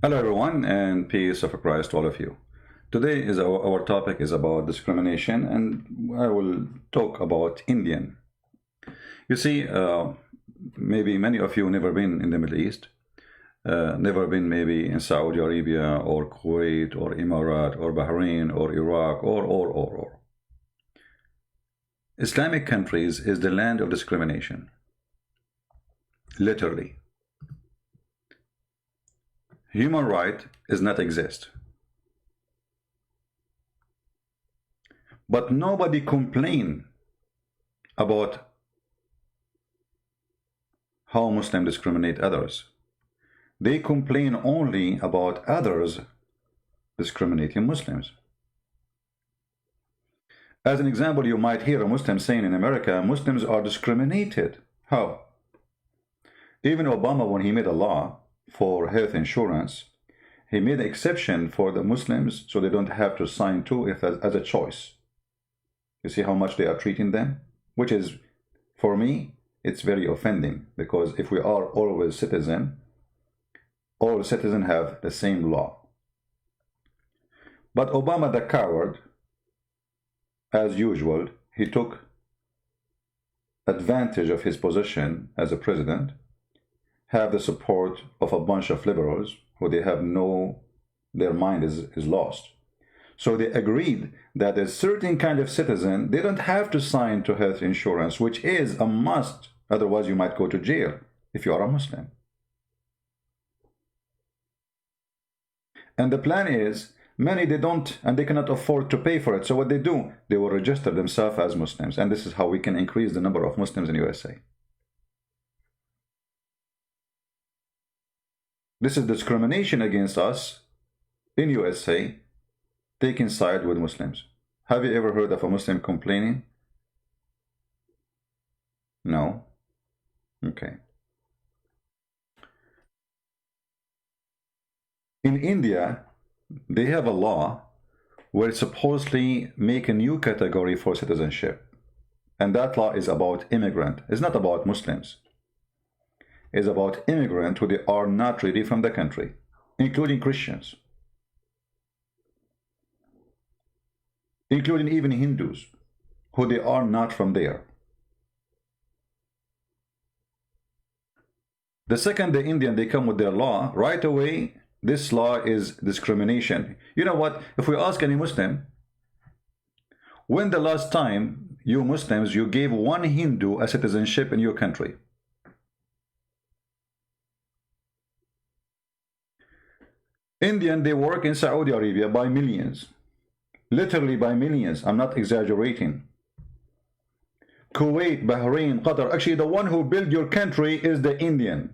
Hello everyone, and peace of Christ to all of you. Today is our topic is about discrimination, and I will talk about Indian. You see, maybe many of you never been in the Middle East, never been maybe in Saudi Arabia or Kuwait or Emirat or Bahrain or Iraq or. Islamic countries is the land of discrimination, literally. Human right does not exist. But nobody complain about how Muslims discriminate others. They complain only about others discriminating Muslims. As an example, you might hear a Muslim saying in America, Muslims are discriminated. How? Even Obama, when he made a law for health insurance, he made an exception for the Muslims so they don't have to sign to it as a choice. You see how much they are treating them? Which is, for me, it's very offending, because if we are always citizens, all citizens have the same law. But Obama, the coward, as usual, he took advantage of his position as a president, have the support of a bunch of liberals who they have their mind is lost. So they agreed that a certain kind of citizen, they don't have to sign to health insurance, which is a must. Otherwise, you might go to jail if you are a Muslim. And the plan is, many they don't, and they cannot afford to pay for it. So what they do, they will register themselves as Muslims. And this is how we can increase the number of Muslims in USA. This is discrimination against us in USA, taking side with Muslims. Have you ever heard of a Muslim complaining? No? Okay. In India, they have a law where it supposedly make a new category for citizenship. And that law is about immigrant. It's not about Muslims. It's about immigrants who they are not really from the country, including Christians, including even Hindus, who they are not from there. The second the Indian, they come with their law, right away, this law is discrimination. You know what? If we ask any Muslim, when the last time you Muslims, you gave one Hindu a citizenship in your country? Indian, they work in Saudi Arabia by millions. Literally by millions. I'm not exaggerating. Kuwait, Bahrain, Qatar. Actually, the one who built your country is the Indian.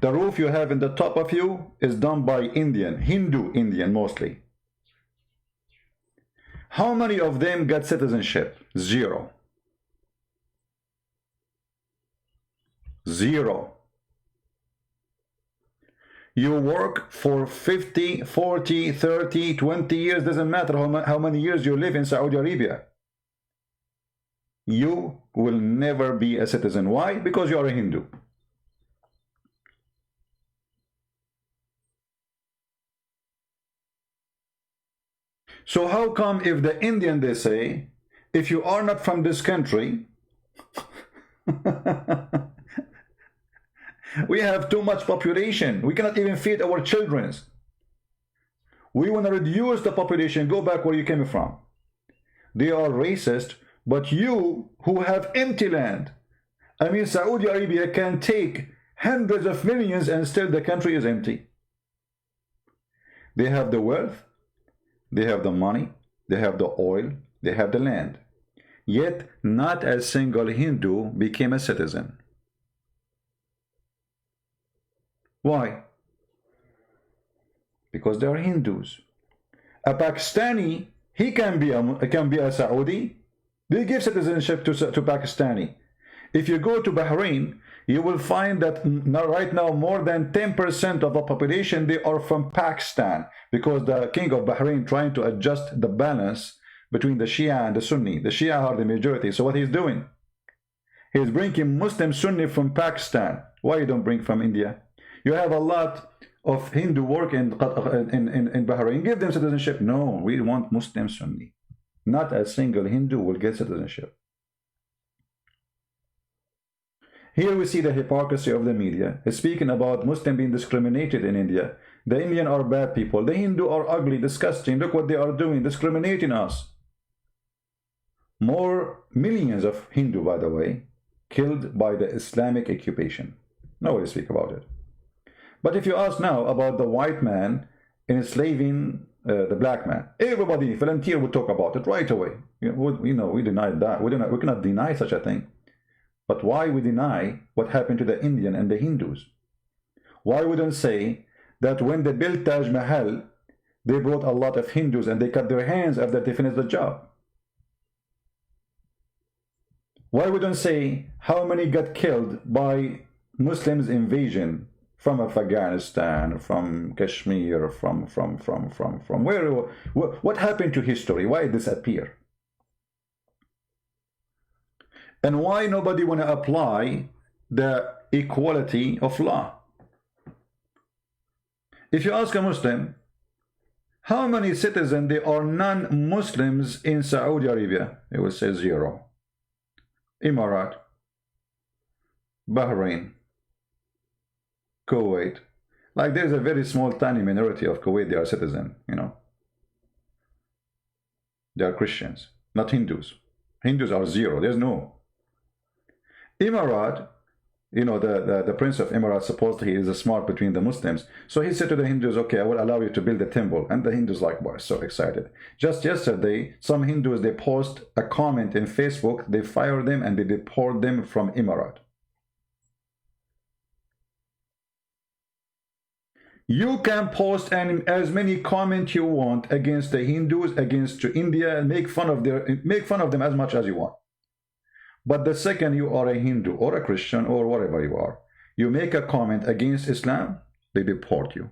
The roof you have in the top of you is done by Indian, Hindu Indian mostly. How many of them got citizenship? Zero. Zero. You work for 50, 40, 30, 20 years, doesn't matter how many years you live in Saudi Arabia. You will never be a citizen. Why? Because you are a Hindu. So how come if the Indian, they say, if you are not from this country, we have too much population. We cannot even feed our children. We want to reduce the population. Go back where you came from. They are racist, but you who have empty land. I mean, Saudi Arabia can take hundreds of millions and still the country is empty. They have the wealth, they have the money, they have the oil, they have the land. Yet not a single Hindu became a citizen. Why? Because they are Hindus. A Pakistani, he can be a Saudi. They give citizenship to Pakistani. If you go to Bahrain, you will find that right now more than 10% of the population, they are from Pakistan, because the king of Bahrain trying to adjust the balance between the Shia and the Sunni. The Shia are the majority. So what he's doing? He's bringing Muslim Sunni from Pakistan. Why you don't bring from India? You have a lot of Hindu work in Bahrain. Give them citizenship. No, we want Muslim Sunni. Not a single Hindu will get citizenship. Here we see the hypocrisy of the media. Speaking about Muslim being discriminated in India. The Indian are bad people. The Hindu are ugly, disgusting. Look what they are doing, discriminating us. More millions of Hindu, by the way, killed by the Islamic occupation. Nobody speak about it. But if you ask now about the white man enslaving the black man, everybody, volunteer, would talk about it right away. We denied that. We cannot deny such a thing. But why we deny what happened to the Indian and the Hindus? Why we don't say that when they built Taj Mahal, they brought a lot of Hindus and they cut their hands after they finished the job? Why we don't say how many got killed by Muslims invasion from Afghanistan, from Kashmir, from where? What happened to history? Why it disappear? And why nobody want to apply the equality of law? If you ask a Muslim, how many citizens there are non-Muslims in Saudi Arabia? It will say 0. Emirat, Bahrain, Kuwait. Like there's a very small tiny minority of Kuwait, they are citizens, They are Christians, not Hindus. Hindus are 0, there's no. Emirat, the prince of Emirat, supposedly he is smart between the Muslims. So he said to the Hindus, okay, I will allow you to build a temple. And the Hindus were so excited. Just yesterday, some Hindus, they post a comment in Facebook, they fire them and they deport them from Emirat. You can post as many comments you want against the Hindus, against India, and make fun of them as much as you want. But the second you are a Hindu or a Christian or whatever you are, you make a comment against Islam, they deport you.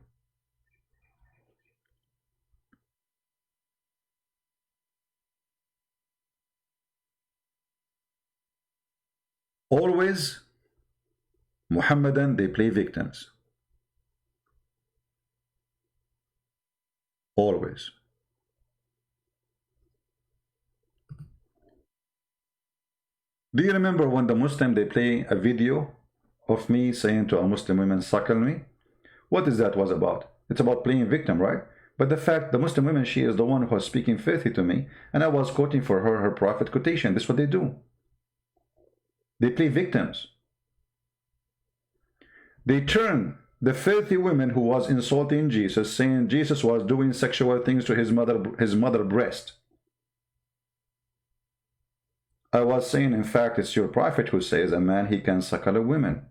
Always, Muhammadan, they play victims. Always. Do you remember when the Muslim, they play a video of me saying to a Muslim woman, suckle me? What is that was about? It's about playing victim, right? But the fact, the Muslim woman, she is the one who was speaking filthy to me, and I was quoting for her prophet quotation. This is what they do. They play victims. They turn the filthy woman who was insulting Jesus, saying Jesus was doing sexual things to his mother breast. I was saying, in fact, it's your prophet who says a man, he can suckle a woman.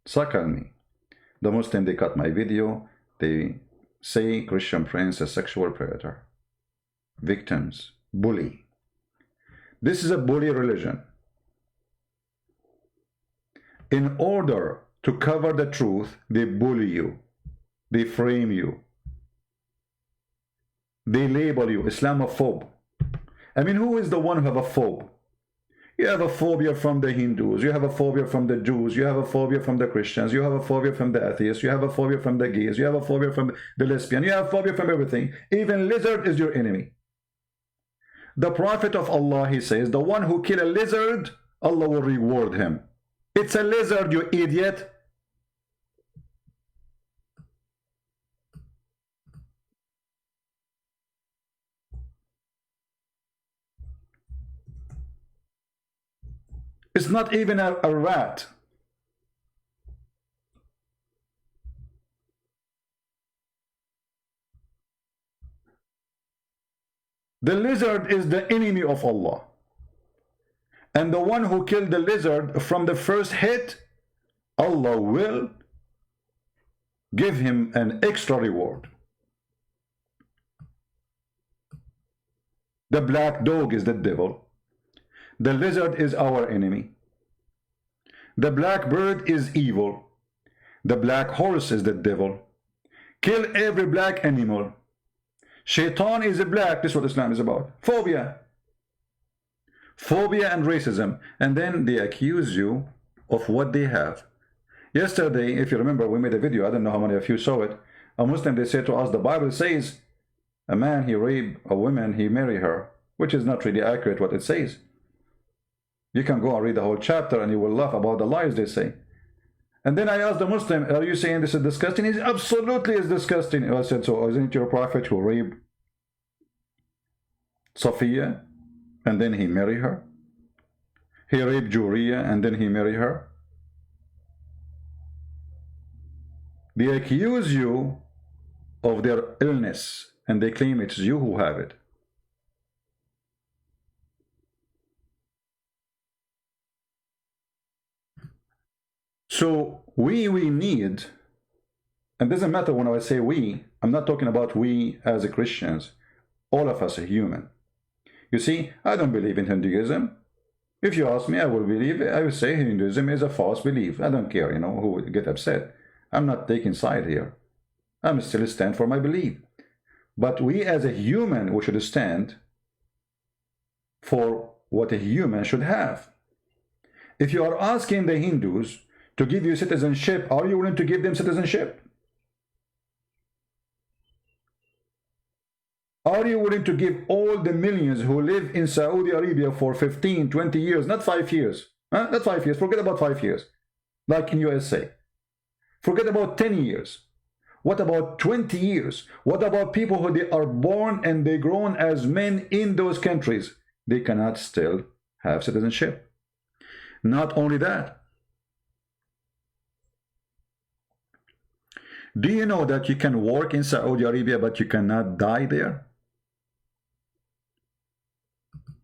Suckle me. The Muslim, they cut my video. They say Christian prince a sexual predator. Victims. Bully. This is a bully religion. In order to cover the truth, they bully you. They frame you. They label you Islamophobe. I mean, who is the one who have a phobe? You have a phobia from the Hindus, you have a phobia from the Jews, you have a phobia from the Christians, you have a phobia from the atheists, you have a phobia from the gays, you have a phobia from the lesbian, you have a phobia from everything. Even lizard is your enemy. The Prophet of Allah, he says, the one who kill a lizard, Allah will reward him. It's a lizard, you idiot. It's not even a rat. The lizard is the enemy of Allah. And the one who killed the lizard from the first hit, Allah will give him an extra reward. The black dog is the devil. The lizard is our enemy. The black bird is evil. The black horse is the devil. Kill every black animal. Shaitan is a black. This is what Islam is about. Phobia. Phobia and racism. And then they accuse you of what they have. Yesterday, if you remember, we made a video. I don't know how many of you saw it. A Muslim, they said to us, the Bible says a man, he rape a woman, he marry her, which is not really accurate what it says. You can go and read the whole chapter and you will laugh about the lies they say. And then I asked the Muslim, are you saying this is disgusting? He said, absolutely is disgusting. I said, so isn't it your prophet who raped Safiya and then he married her? He raped Juriya and then he married her? They accuse you of their illness and they claim it's you who have it. So we need, and it doesn't matter when I say we, I'm not talking about we as a Christians. All of us are human. You see, I don't believe in Hinduism. If you ask me, I will say Hinduism is a false belief. I don't care, who would get upset. I'm not taking side here. I'm still stand for my belief. But we as a human, we should stand for what a human should have. If you are asking the Hindus to give you citizenship, are you willing to give them citizenship? Are you willing to give all the millions who live in Saudi Arabia for 15, 20 years, not 5 years, not 5 years, forget about 5 years, like in USA. Forget about 10 years. What about 20 years? What about people who they are born and they grown as men in those countries? They cannot still have citizenship. Not only that, do you know that you can work in Saudi Arabia but you cannot die there?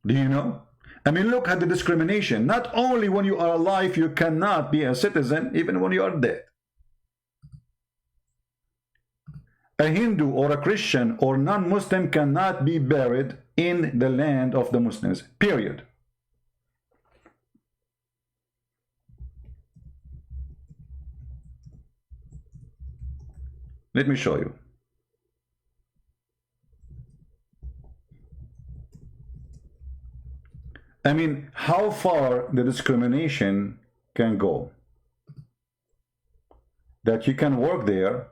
Do you know? I mean, look at the discrimination. Not only when you are alive you cannot be a citizen, even when you are dead. A Hindu or a Christian or non-Muslim cannot be buried in the land of the Muslims, period. Let me show you. I mean, how far the discrimination can go. That you can work there,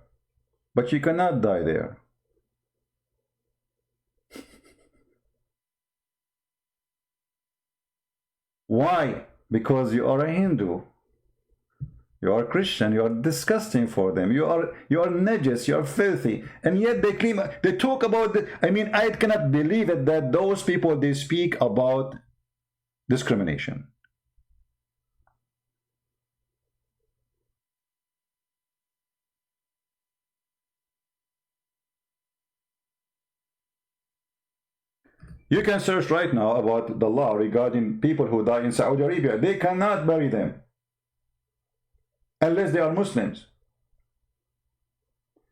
but you cannot die there. Why? Because you are a Hindu. You are Christian. You are disgusting for them. You are najis. You are filthy. And yet they claim, they talk about the, I mean, I cannot believe it that those people, they speak about discrimination. You can search right now about the law regarding people who die in Saudi Arabia. They cannot bury them unless they are Muslims.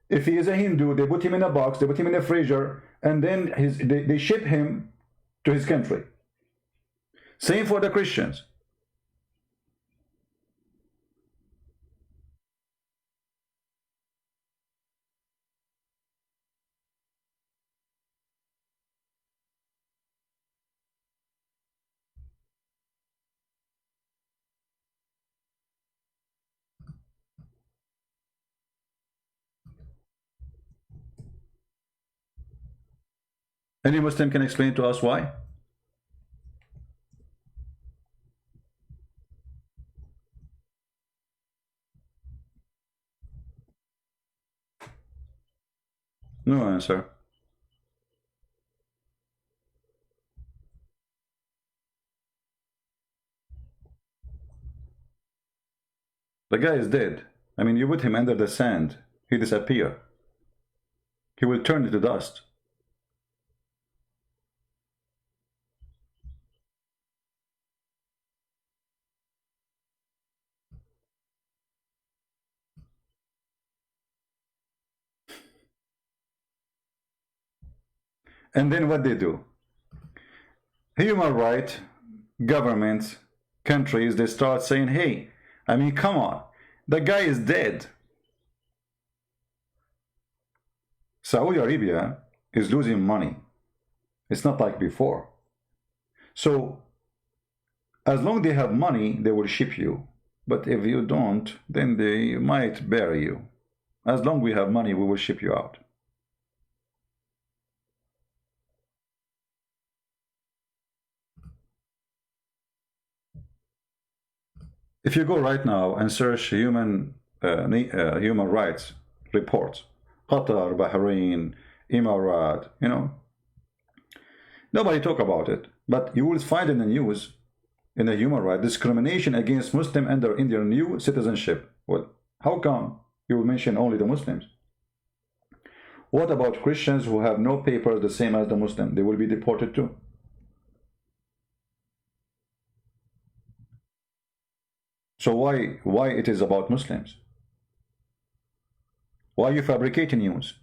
If he is a Hindu, they put him in a box, they put him in a freezer, and then they ship him to his country. Same for the Christians. Any Muslim can explain to us why? No answer. The guy is dead. I mean, you put him under the sand, he disappear. He will turn into dust. And then what they do? Human rights, governments, countries, they start saying, hey, I mean, come on, the guy is dead. Saudi Arabia is losing money. It's not like before. So, as long as they have money, they will ship you. But if you don't, then they might bury you. As long as we have money, we will ship you out. If you go right now and search human rights reports, Qatar, Bahrain, Emirat, nobody talk about it. But you will find in the news, in the human rights, discrimination against Muslim under Indian new citizenship. Well, how come you will mention only the Muslims? What about Christians who have no papers the same as the Muslim? They will be deported too. So why it is about Muslims? Why you fabricating news?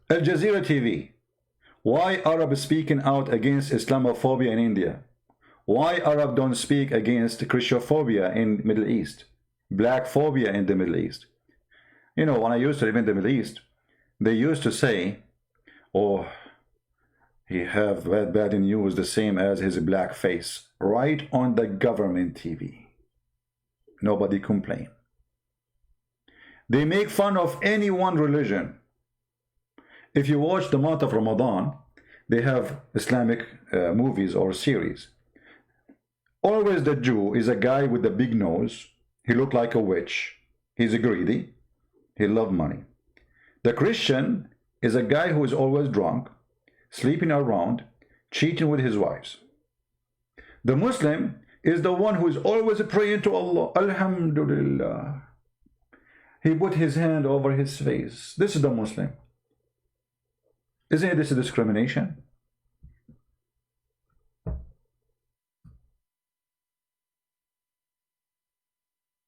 Al Jazeera TV. Why Arabs speaking out against Islamophobia in India? Why Arab don't speak against Christophobia in Middle East? Black phobia in the Middle East? When I used to live in the Middle East, they used to say, oh, he have bad news the same as his black face, right on the government TV. Nobody complain. They make fun of any one religion. If you watch the month of Ramadan, they have Islamic movies or series. Always the Jew is a guy with a big nose. He looked like a witch. He's greedy. He loves money. The Christian is a guy who is always drunk, sleeping around, cheating with his wives. The Muslim is the one who is always praying to Allah. Alhamdulillah. He put his hand over his face. This is the Muslim. Isn't this a discrimination?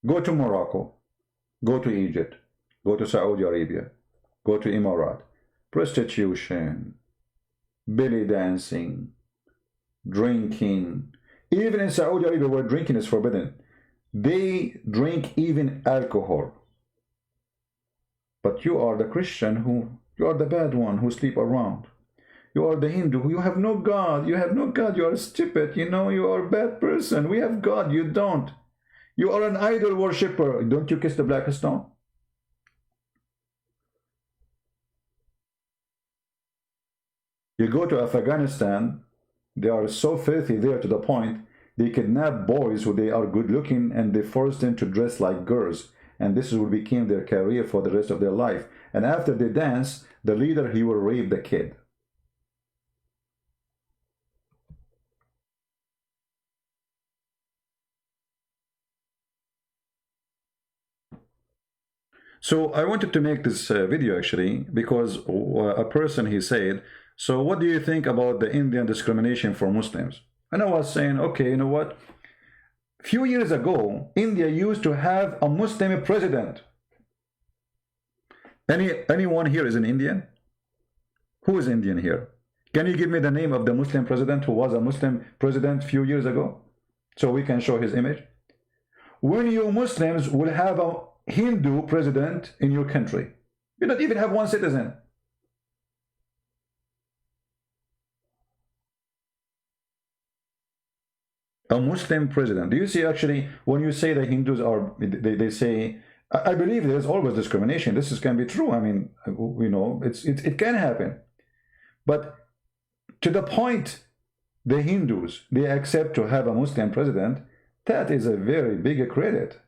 Go to Morocco, go to Egypt, go to Saudi Arabia, go to Emirat. Prostitution, belly dancing, drinking. Even in Saudi Arabia where drinking is forbidden, they drink even alcohol. But you are the Christian you are the bad one who sleep around. You are the Hindu. You have no God. You have no God. You are stupid. You are a bad person. We have God. You don't. You are an idol worshipper. Don't you kiss the black stone? You go to Afghanistan, they are so filthy there to the point they kidnap boys who they are good looking and they force them to dress like girls. And this will become their career for the rest of their life. And after they dance, the leader, he will rape the kid. So I wanted to make this video actually because a person, he said, so what do you think about the Indian discrimination for Muslims? And I was saying, okay, you know what? Few years ago, India used to have a Muslim president. Anyone here is an Indian? Who is Indian here? Can you give me the name of the Muslim president who was a Muslim president few years ago? So we can show his image. When you Muslims will have a Hindu president in your country, you don't even have one citizen. A Muslim president. Do you see actually when you say the Hindus are, they say, I believe there's always discrimination. This can be true. I mean, it can happen. But to the point the Hindus, they accept to have a Muslim president, that is a very big credit.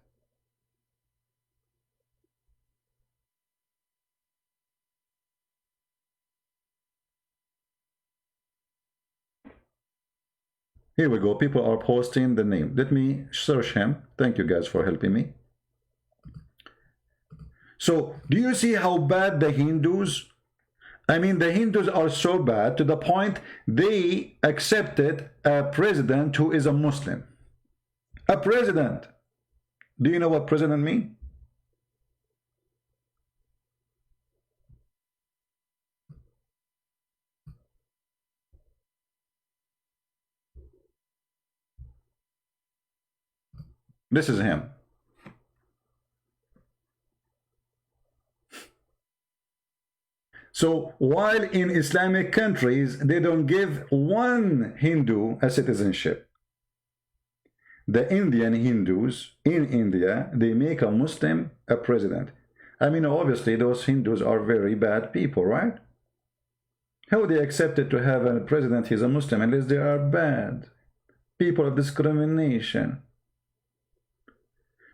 Here we go. People are posting the name. Let me search him. Thank you guys for helping me. So, do you see how bad the Hindus? I mean, the Hindus are so bad to the point they accepted a president who is a Muslim. A president. Do you know what president means? This is him. So while in Islamic countries, they don't give one Hindu a citizenship. The Indian Hindus in India, they make a Muslim a president. I mean, obviously, those Hindus are very bad people, right? How they accepted to have a president who's a Muslim unless they are bad? People of discrimination.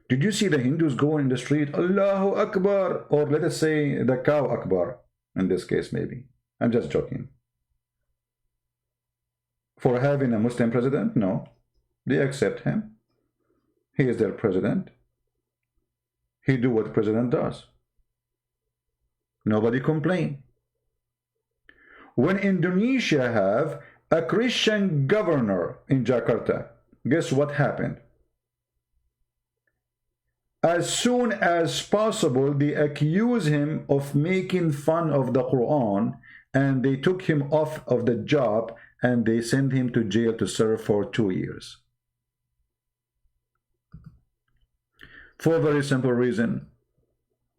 Did you see the Hindus go in the street, Allahu Akbar, or let us say the cow Akbar, in this case maybe. I'm just joking. For having a Muslim president? No. They accept him. He is their president. He do what president does. Nobody complain. When Indonesia have a Christian governor in Jakarta, guess what happened? As soon as possible, they accuse him of making fun of the Quran, and they took him off of the job and they sent him to jail to serve for 2 years. For a very simple reason.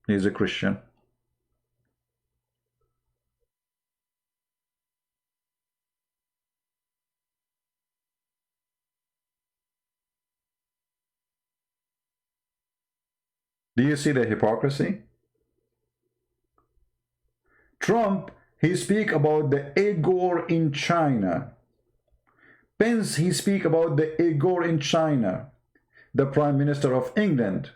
He's a Christian. Do you see the hypocrisy? Trump, he speak about the Uyghur in China. Pence, he speak about the Uyghur in China. The Prime Minister of England.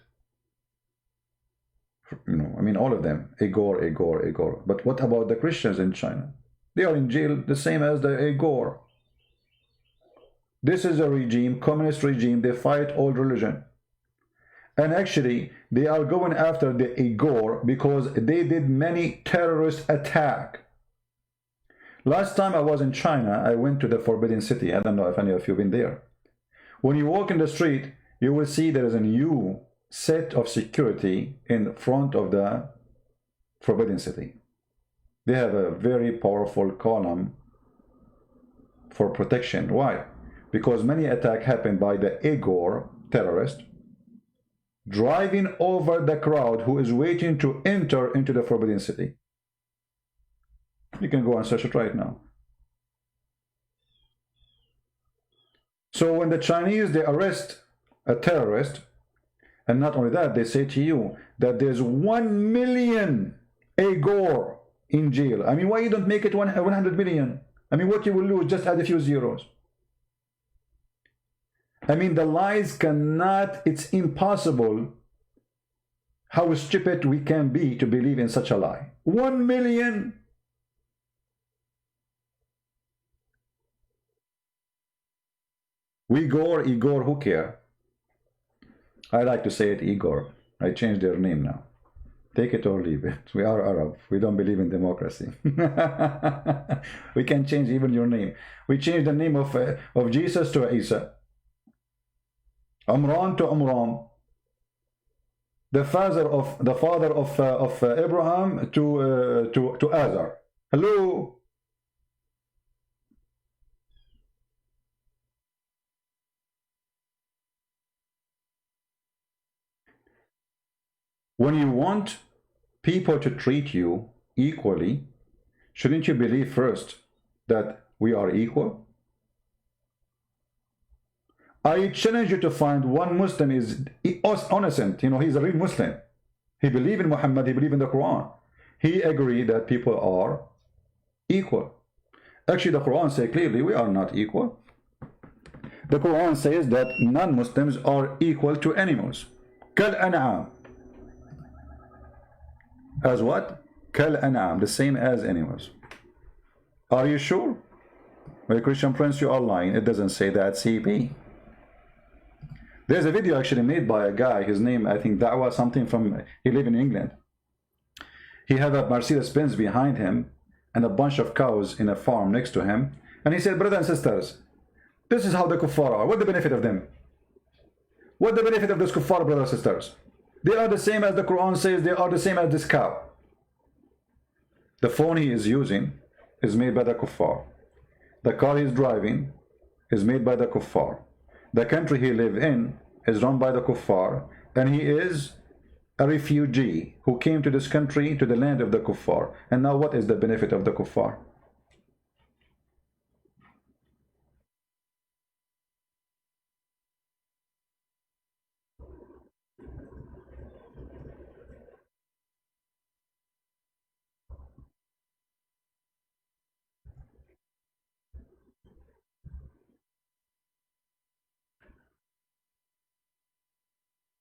You know, I mean, all of them. Uyghur. But what about the Christians in China? They are in jail the same as the Uyghur. This is a regime, communist regime. They fight all religion. And actually, they are going after the Uyghur because they did many terrorist attacks. Last time I was in China, I went to the Forbidden City. I don't know if any of you have been there. When you walk in the street, you will see there is a new set of security in front of the Forbidden City. They have a very powerful column for protection. Why? Because many attacks happen by the Uyghur terrorists driving over the crowd who is waiting to enter into the Forbidden City. You can go and search it right now. So when the Chinese, they arrest a terrorist, and not only that, they say to you that there's 1 million Uyghur in jail. I mean, why you don't make it 100 million? I mean, what you will lose, just add a few zeros. I mean, the lies cannot, it's impossible how stupid we can be to believe in such a lie. 1 million. Igor, who care? I like to say it Igor. I changed their name now. Take it or leave it. We are Arab. We don't believe in democracy. We can change even your name. We changed the name of Jesus to Isa. Amran to Amram. The father of Abraham to Azar. Hello. When you want people to treat you equally, shouldn't you believe first that we are equal? I challenge you to find one Muslim is innocent. You know, he's a real Muslim. He believes in Muhammad. He believes in the Quran. He agrees that people are equal. Actually, the Quran says clearly we are not equal. The Quran says that non-Muslims are equal to animals. Kal an'am. As what? Kal an'am, the same as animals. Are you sure? Well, Christian Prince, you are lying. It doesn't say that, CP. There's a video actually made by a guy, his name, I think, Da'wah, something from, he lives in England. He had a Mercedes-Benz behind him and a bunch of cows in a farm next to him. And he said, brothers and sisters, this is how the kuffar are. What's the benefit of them? What's the benefit of those kuffar, brothers and sisters? They are the same as the Quran says, they are the same as this cow. The phone he is using is made by the kuffar. The car he is driving is made by the kuffar. The country he lives in is run by the kuffar, and he is a refugee who came to this country, to the land of the kuffar. And now what is the benefit of the kuffar?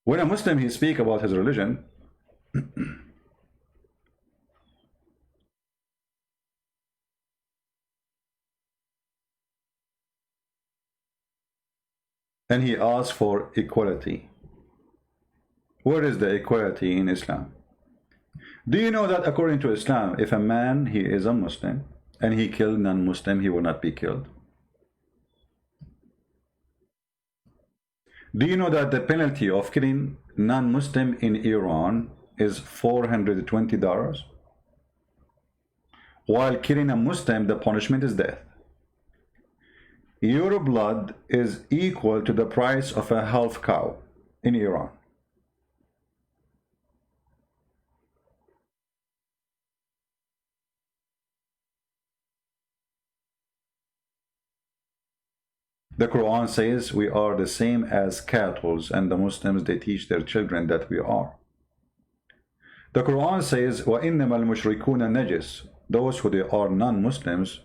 When a Muslim, he speak about his religion, and he asks for equality. Where is the equality in Islam? Do you know that according to Islam, if a man, he is a Muslim, and he killed non-Muslim, he will not be killed? Do you know that the penalty of killing non-Muslim in Iran is $420? While killing a Muslim, the punishment is death. Your blood is equal to the price of a half cow in Iran. The Quran says we are the same as cattle, and the Muslims, they teach their children that we are. The Quran says, وَإِنَّمَا الْمُشْرِكُونَ نَجِسٌ. Those who they are non-Muslims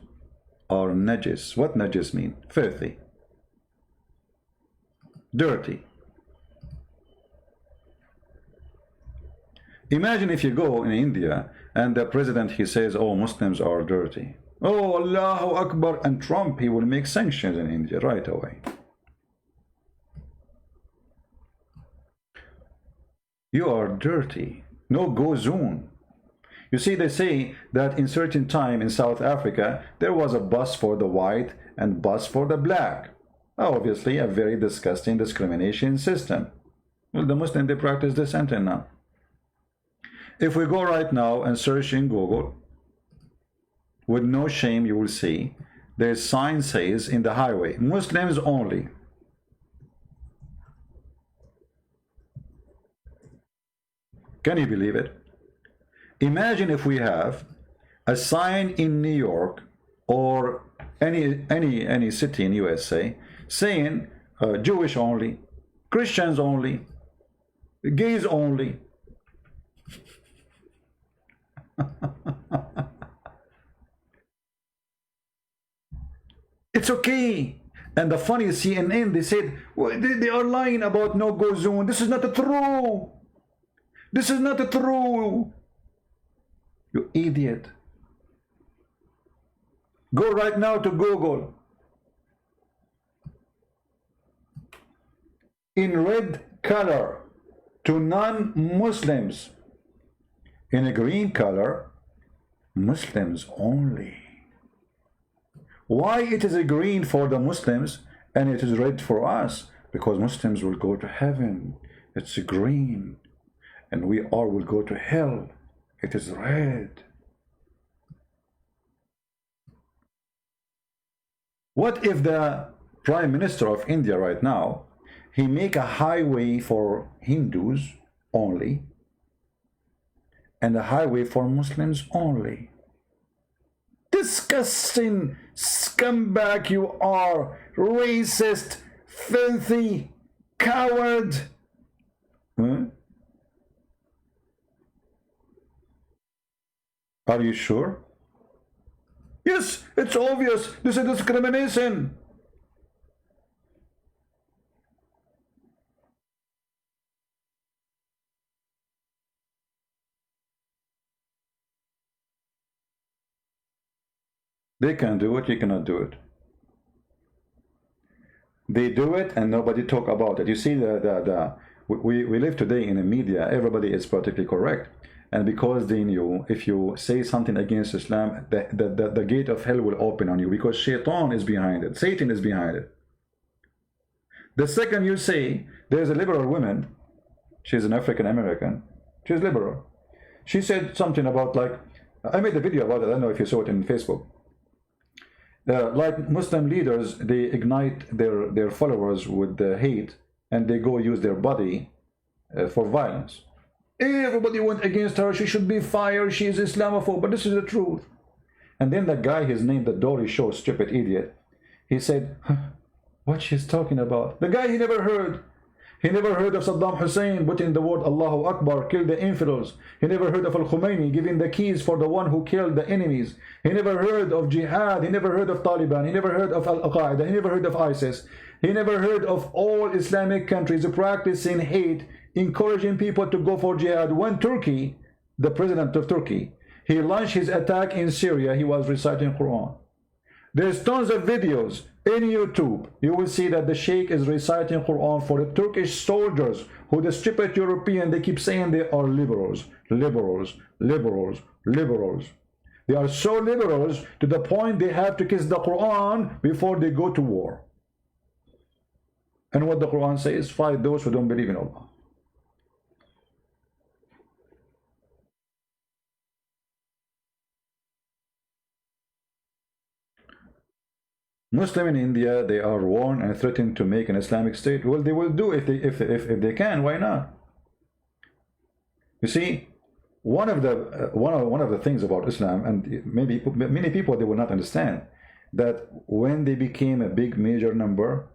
are najis. What najis mean? Filthy. Dirty. Imagine if you go in India and the president, he says, oh, Muslims are dirty. Oh, Allahu Akbar, and Trump, he will make sanctions in India right away. You are dirty. No go zone. You see, they say that in certain time in South Africa, there was a bus for the white and bus for the black. Obviously, a very disgusting discrimination system. Well, the Muslims, they practice this until now. If we go right now and search in Google, with no shame, you will see their sign says in the highway, Muslims only. Can you believe it? Imagine if we have a sign in New York or any city in USA saying Jewish only, Christians only, gays only. It's okay. And the funny CNN, they said, well, they are lying about no-go zone. This is not true. This is not true. You idiot. Go right now to Google. In red color to non-Muslims. In a green color, Muslims only. Why it is a green for the Muslims and it is red for us? Because Muslims will go to heaven. It's green. And we all will go to hell. It is red. What if the Prime Minister of India right now, he make a highway for Hindus only and a highway for Muslims only? Disgusting scumbag you are, racist, filthy, coward. Are you sure? Yes, it's obvious. This is discrimination. They can do it, you cannot do it. They do it and nobody talk about it. You see, we live today in the media, everybody is politically correct. And because they knew if you say something against Islam, the gate of hell will open on you, because Shaitan is behind it, Satan is behind it. The second you say, there's a liberal woman, she's an African American, she's liberal. She said something about, like, I made a video about it, I don't know if you saw it in Facebook. Like Muslim leaders, they ignite their followers with the hate and they go use their body for violence. Everybody went against her. She should be fired. She is Islamophobe. But this is the truth. And then the guy, his name, the Dory Show, stupid idiot, he said, huh, what she's talking about? The guy, he never heard. He never heard of Saddam Hussein putting the word Allahu Akbar, kill the infidels. He never heard of Al-Khomeini giving the keys for the one who killed the enemies. He never heard of jihad. He never heard of Taliban. He never heard of Al-Qaeda. He never heard of ISIS. He never heard of all Islamic countries practicing hate, encouraging people to go for jihad. When Turkey, the president of Turkey, he launched his attack in Syria, he was reciting Quran. There's tons of videos in YouTube. You will see that the Sheikh is reciting Quran for the Turkish soldiers who the stupid European, they keep saying they are liberals, liberals, liberals, liberals. They are so liberals to the point they have to kiss the Quran before they go to war. And what the Quran says, fight those who don't believe in Allah. Muslim in India, they are warned and threatened to make an Islamic state. Well, they will do if they can. Why not? You see, one of the things about Islam, and maybe many people, they will not understand that when they became a big major number,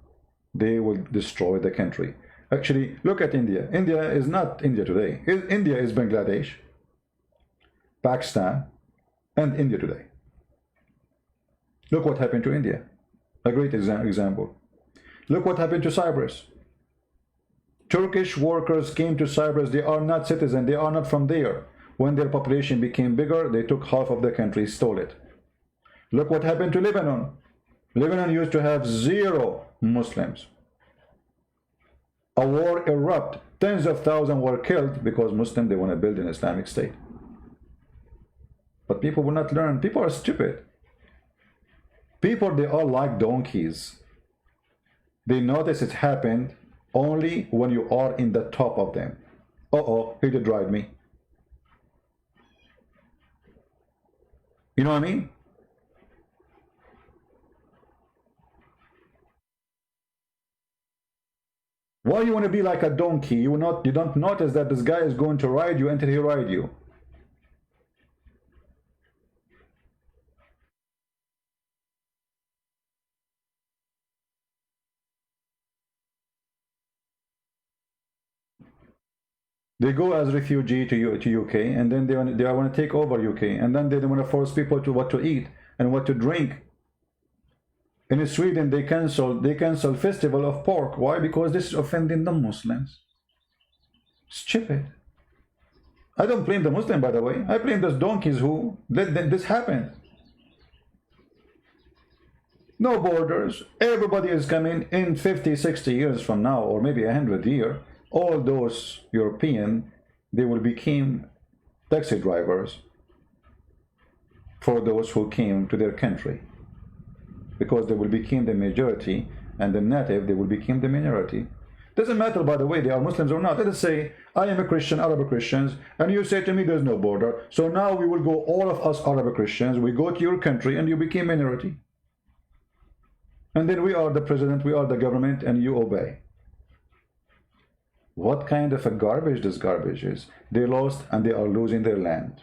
they will destroy the country. Actually, look at India. India is not India today. India is Bangladesh, Pakistan, and India today. Look what happened to India. A great example. Look what happened to Cyprus. Turkish workers came to Cyprus. They are not citizens. They are not from there. When their population became bigger, they took half of the country, stole it. Look what happened to Lebanon. Lebanon used to have 0 Muslims. A war erupted. Tens of thousands were killed because Muslims, they want to build an Islamic state. But people will not learn. People are stupid. People, they are like donkeys. They notice it happened only when you are in the top of them. Uh-oh, he did drive me. You know what I mean? Why you want to be like a donkey? You don't notice that this guy is going to ride you until he ride you. They go as refugee to UK, and then they want to take over UK, and then they want to force people to what to eat and what to drink. In Sweden, they cancel festival of pork. Why? Because this is offending the Muslims. Stupid. I don't blame the Muslim, by the way. I blame those donkeys who let this happen. No borders. Everybody is coming in 50, 60 years from now, or maybe 100 years. All those European, they will become taxi drivers for those who came to their country, because they will become the majority, and the native, they will become the minority. Doesn't matter, by the way, they are Muslims or not. Let us say I am a Christian, Arab Christians, and you say to me there's no border, so now we will go, all of us Arab Christians, we go to your country and you became minority, and then we are the president, we are the government, and you obey. What kind of a garbage this garbage is? They lost and they are losing their land.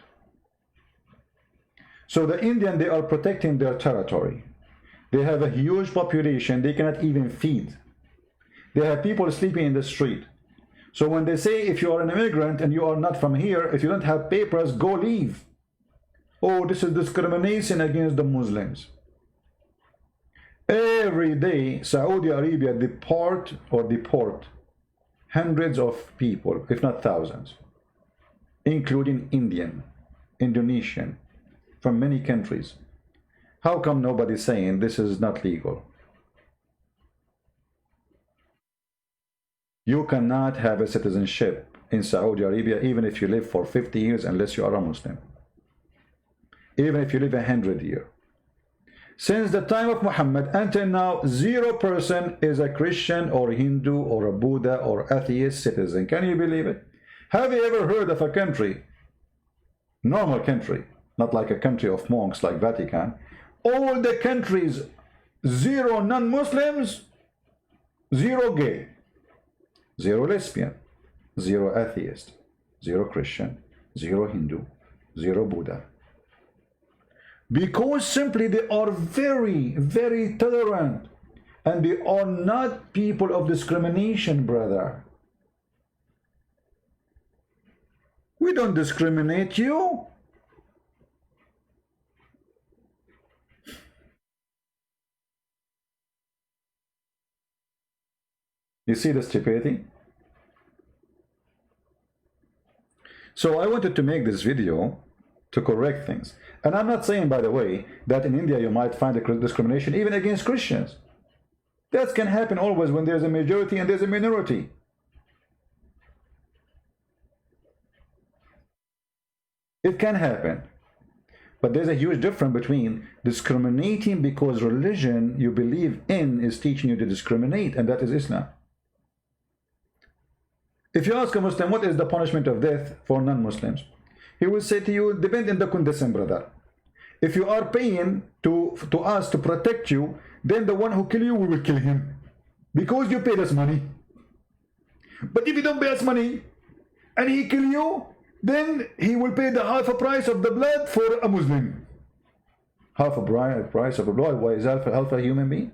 So the Indian, they are protecting their territory. They have a huge population. They cannot even feed. They have people sleeping in the street. So when they say if you are an immigrant and you are not from here, if you don't have papers, go leave. Oh, this is discrimination against the Muslims. Every day, Saudi Arabia deport hundreds of people, if not thousands, including Indian, Indonesian, from many countries. How come nobody's saying this is not legal? You cannot have a citizenship in Saudi Arabia even if you live for 50 years unless you are a Muslim. Even if you live 100 years. Since the time of Muhammad until now, 0% is a Christian or Hindu or a Buddha or atheist citizen. Can you believe it? Have you ever heard of a country, normal country, not like a country of monks like Vatican, all the countries, 0 non-Muslims, 0 gay? zero lesbian, zero atheist, zero Christian, zero Hindu, zero Buddha. Because simply they are very, very tolerant. And they are not people of discrimination, brother. We don't discriminate you. You see the stupidity? So I wanted to make this video to correct things. And I'm not saying, by the way, that in India you might find discrimination even against Christians. That can happen always when there's a majority and there's a minority. It can happen. But there's a huge difference between discriminating because religion you believe in is teaching you to discriminate, and that is Islam. If you ask a Muslim, what is the punishment of death for non-Muslims? He will say to you, depend on the condition, brother. If you are paying to us to protect you, then the one who kill you, we will kill him. Because you paid us money. But if you don't pay us money, and he kill you, then he will pay the half a price of the blood for a Muslim. Half a price of the blood. Why is half a human being?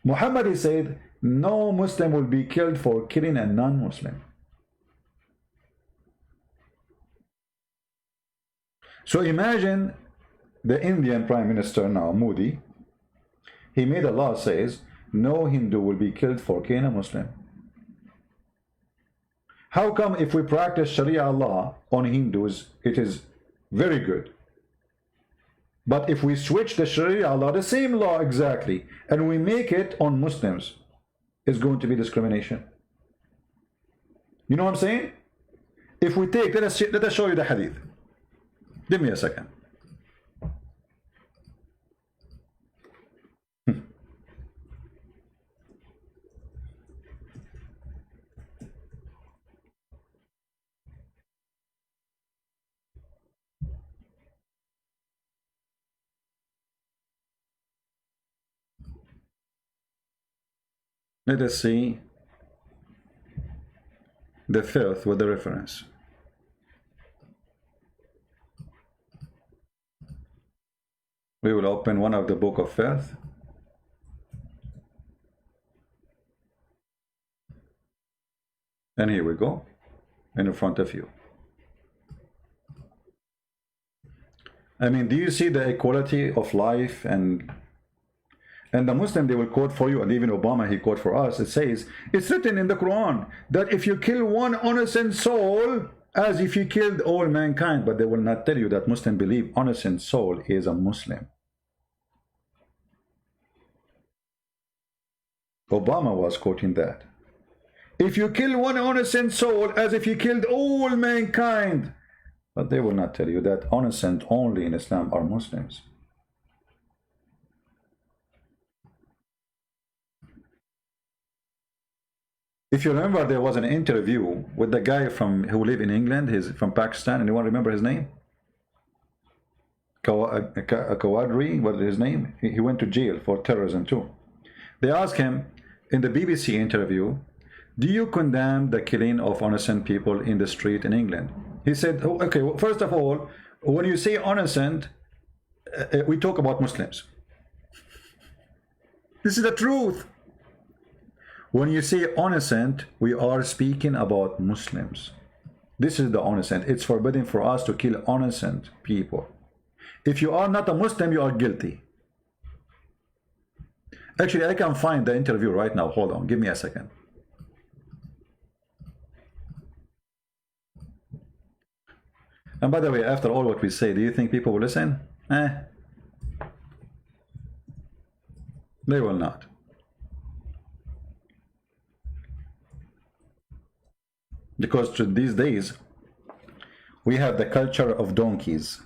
Muhammad, he said, no Muslim will be killed for killing a non-Muslim. So imagine the Indian Prime Minister now, Modi. He made a law says no Hindu will be killed for killing a Muslim. How come if we practice Sharia law on Hindus, it is very good? But if we switch the Sharia law, the same law exactly, and we make it on Muslims, it's going to be discrimination. You know what I'm saying? If we take, let us show you the hadith. Give me a second. Let us see the filth with the reference. We will open one of the book of filth. And here we go, in front of you. I mean, do you see the equality of life? And the Muslim, they will quote for you, and even Obama, he quote for us. It says, it's written in the Quran that if you kill one innocent soul, as if you killed all mankind. But they will not tell you that Muslims believe innocent soul is a Muslim. Obama was quoting that. If you kill one innocent soul, as if you killed all mankind. But they will not tell you that innocent only in Islam are Muslims. If you remember, there was an interview with the guy who lived in England. He's from Pakistan. Anyone remember his name? Kawadri, what is his name? He went to jail for terrorism too. They asked him in the BBC interview, do you condemn the killing of innocent people in the street in England? He said, oh, okay, well, first of all, when you say innocent, we talk about Muslims. This is the truth. When you say innocent, we are speaking about Muslims. This is the innocent. It's forbidden for us to kill innocent people. If you are not a Muslim, you are guilty. Actually, I can find the interview right now. Hold on, give me a second. And by the way, after all what we say, do you think people will listen? They will not. Because these days, we have the culture of donkeys,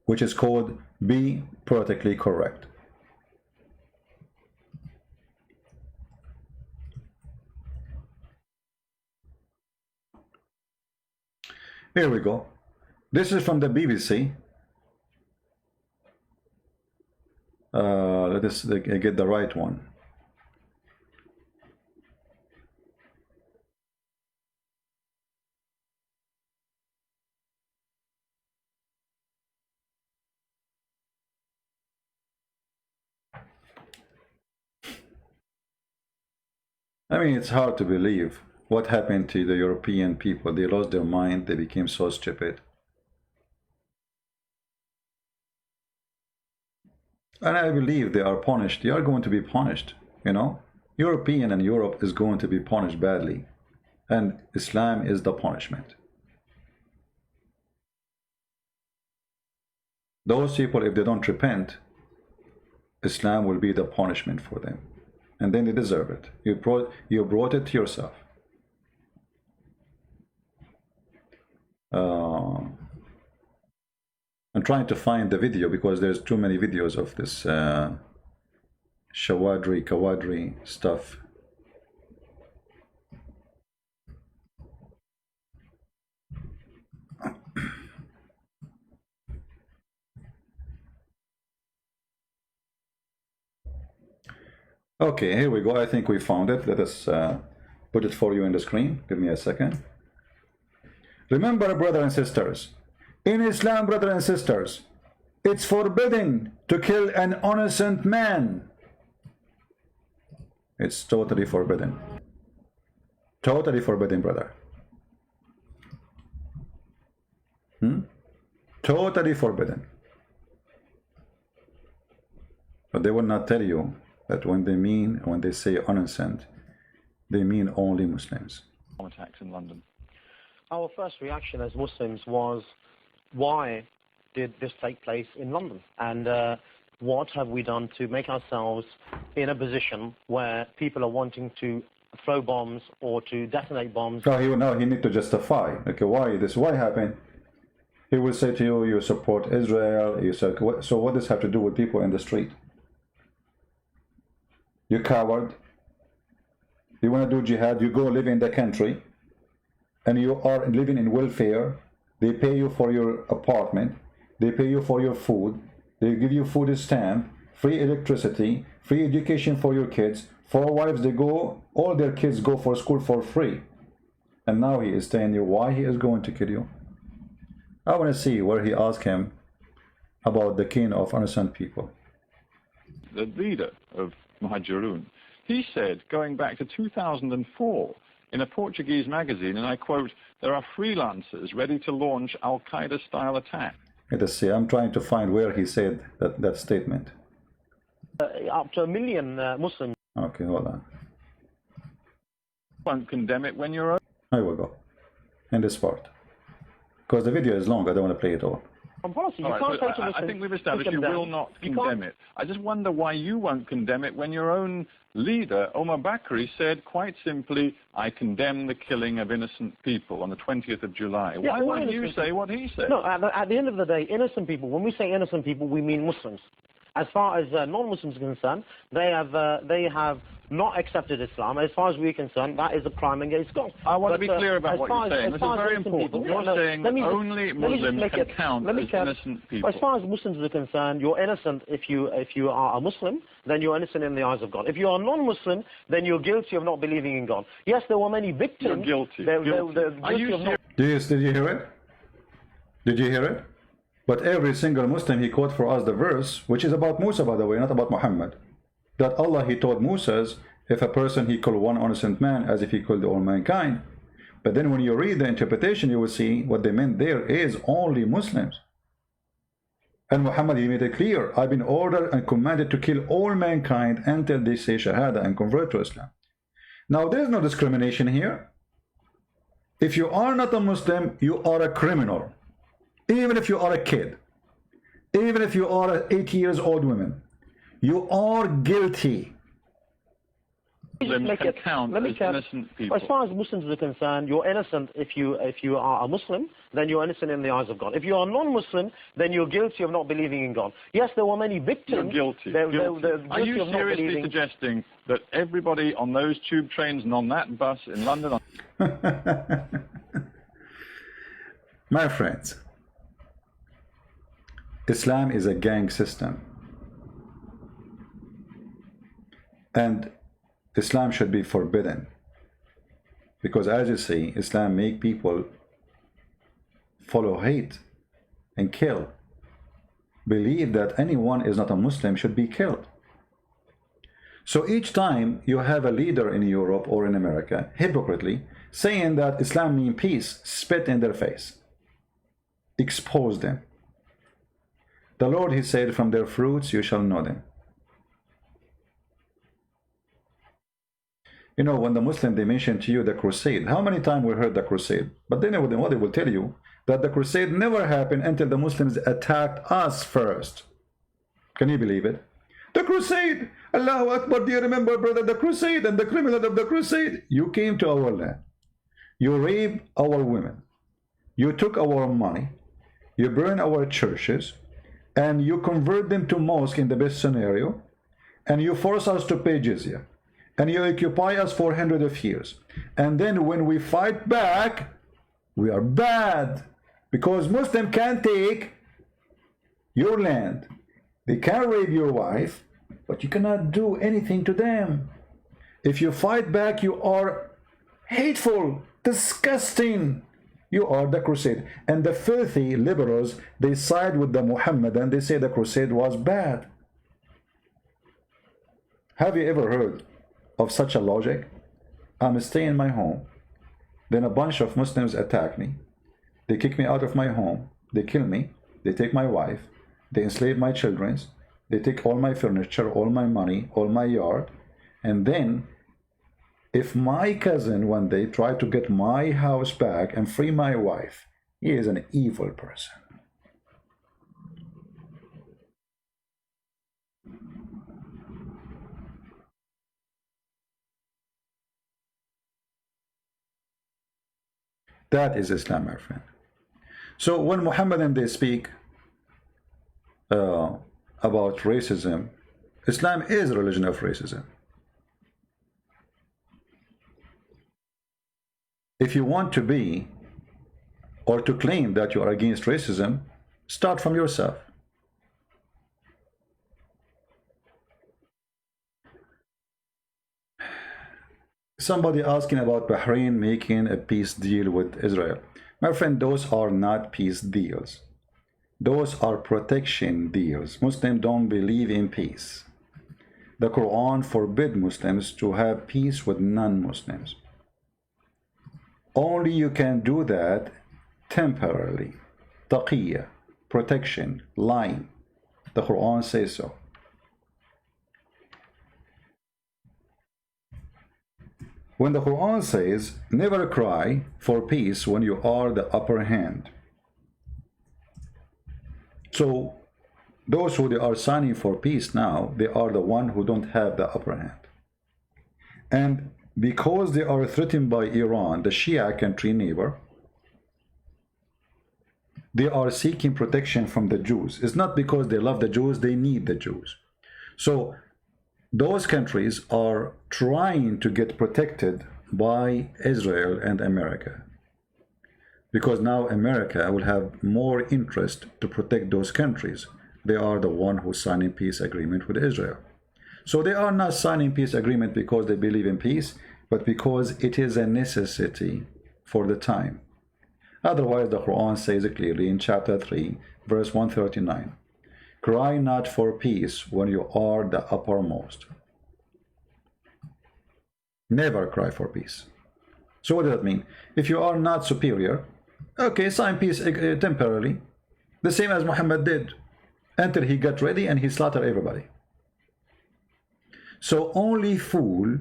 which is called be politically correct. Here we go. This is from the BBC. Let us get the right one. I mean, it's hard to believe what happened to the European people. They lost their mind. They became so stupid. And I believe they are punished. They are going to be punished, you know. European and Europe is going to be punished badly. And Islam is the punishment. Those people, if they don't repent, Islam will be the punishment for them. And then they deserve it. You brought it to yourself. I'm trying to find the video because there's too many videos of this Kawadri stuff. Okay, here we go. I think we found it. Let us put it for you in the screen. Give me a second. Remember, brothers and sisters, in Islam, brothers and sisters, it's forbidden to kill an innocent man. It's totally forbidden. Totally forbidden, brother. Totally forbidden. But they will not tell you that when they say innocent, they mean only Muslims. Attacks in London. Our first reaction as Muslims was, why did this take place in London? And what have we done to make ourselves in a position where people are wanting to throw bombs or to detonate bombs? No, he need to justify. Okay, why happened? He will say to you, you support Israel. You say, so what does have to do with people in the street? You coward. You want to do jihad, you go live in the country, and you are living in welfare. They pay you for your apartment. They pay you for your food. They give you food stamp, free electricity, free education for your kids. 4 wives, all their kids go for school for free. And now he is telling you why he is going to kill you. I want to see where he asked him about the king of innocent people. The leader of Muhajirun, he said, going back to 2004, in a Portuguese magazine, and I quote, there are freelancers ready to launch Al-Qaeda-style attacks. Let us see, I'm trying to find where he said that statement. Up to 1 million Muslims. Okay, hold on. Won't condemn it when you're... Here we go. In this part. Because the video is long, I don't want to play it all. Policy. I think we've established you will not condemn it. I just wonder why you won't condemn it when your own leader, Omar Bakri, said quite simply, I condemn the killing of innocent people on the 20th of July. Why won't you say what he said? No, at the end of the day, innocent people, when we say innocent people, we mean Muslims. As far as non-Muslims are concerned, they have not accepted Islam. As far as we're concerned, that is a crime against God. I want to be clear about what you're saying. This is very important. You're saying only Muslims can count as innocent people. As far as Muslims are concerned, you're innocent if you are a Muslim, then you're innocent in the eyes of God. If you are non-Muslim, then you're guilty of not believing in God. Yes, there were many victims. You're guilty. Are you serious? Did you hear it? Did you hear it? But every single Muslim, he quote for us the verse, which is about Musa, by the way, not about Muhammad. That Allah, he told Moses, if a person, he called one innocent man as if he called all mankind. But then when you read the interpretation, you will see what they meant there is only Muslims. And Muhammad, he made it clear, I've been ordered and commanded to kill all mankind until they say Shahada and convert to Islam. Now, there is no discrimination here. If you are not a Muslim, you are a criminal. Even if you are a kid, even if you are an 80 years old woman, you are guilty. Muslims can count as innocent people. As far as Muslims are concerned, you're innocent if you are a Muslim, then you're innocent in the eyes of God. If you are non-Muslim, then you're guilty of not believing in God. Yes, there were many victims. You're guilty. Are you seriously suggesting that everybody on those tube trains and on that bus in London... My friends, Islam is a gang system, and Islam should be forbidden, because as you see, Islam make people follow hate and kill, believe that anyone is not a Muslim should be killed. So each time you have a leader in Europe or in America, hypocritically, saying that Islam means peace, spit in their face. Expose them. The Lord, he said, from their fruits you shall know them. You know, when the Muslim, they mention to you the crusade, how many times we heard the crusade? But then what they will tell you, that the crusade never happened until the Muslims attacked us first. Can you believe it? The crusade! Allahu Akbar, do you remember, brother, the crusade and the criminal of the crusade? You came to our land. You raped our women. You took our money. You burned our churches. And you convert them to mosque in the best scenario. And you force us to pay jizya. And you occupy us for hundreds of years. And then when we fight back, we are bad. Because Muslim can't take your land. They can rape your wife, but you cannot do anything to them. If you fight back, you are hateful, disgusting. You are the crusade. And the filthy liberals, they side with the Muhammad and they say the crusade was bad. Have you ever heard of such a logic? I'm staying in my home. Then a bunch of Muslims attack me. They kick me out of my home. They kill me. They take my wife. They enslave my children. They take all my furniture, all my money, all my yard. And then, if my cousin one day tried to get my house back and free my wife, he is an evil person. That is Islam, my friend. So when Muhammadan they speak about racism, Islam is a religion of racism. If you want to be or to claim that you are against racism, start from yourself. Somebody asking about Bahrain making a peace deal with Israel. My friend, those are not peace deals. Those are protection deals. Muslims don't believe in peace. The Quran forbids Muslims to have peace with non-Muslims. Only you can do that temporarily. Taqiyya, protection, line. The Quran says so. When the Quran says, never cry for peace when you are the upper hand. So, those who they are signing for peace now, they are the one who don't have the upper hand. And because they are threatened by Iran, the Shia country neighbor, they are seeking protection from the Jews. It's not because they love the Jews, they need the Jews. So, those countries are trying to get protected by Israel and America. Because now America will have more interest to protect those countries. They are the one who signed a peace agreement with Israel. So they are not signing peace agreement because they believe in peace, but because it is a necessity for the time. Otherwise, the Quran says it clearly in chapter 3, verse 139. Cry not for peace when you are the uppermost. Never cry for peace. So what does that mean? If you are not superior, okay, sign peace temporarily. The same as Muhammad did, until he got ready and he slaughtered everybody. So only fool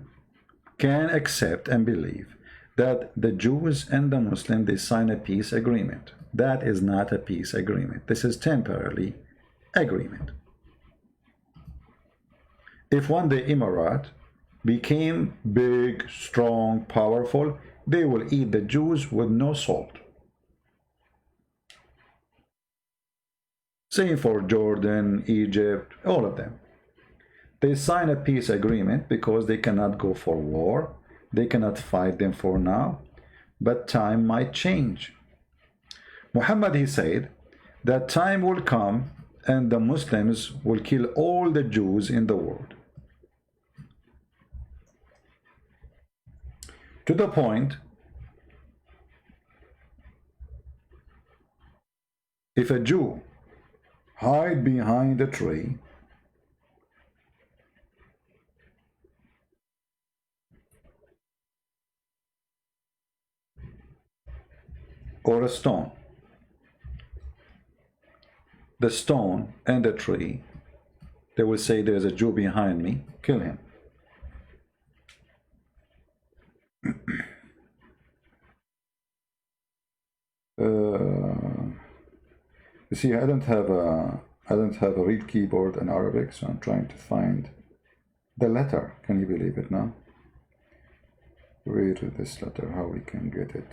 can accept and believe that the Jews and the Muslims, they sign a peace agreement. That is not a peace agreement. This is temporarily agreement. If one day Emirat became big, strong, powerful, they will eat the Jews with no salt. Same for Jordan, Egypt, all of them. They sign a peace agreement because they cannot go for war. They cannot fight them for now. But time might change. Muhammad, he said, that time will come and the Muslims will kill all the Jews in the world. To the point, if a Jew hide behind a tree or a stone. The stone and the tree, they will say there's a Jew behind me, kill him. You see, I don't have a real keyboard in Arabic, so I'm trying to find the letter. Can you believe it now? Where is this letter? How we can get it?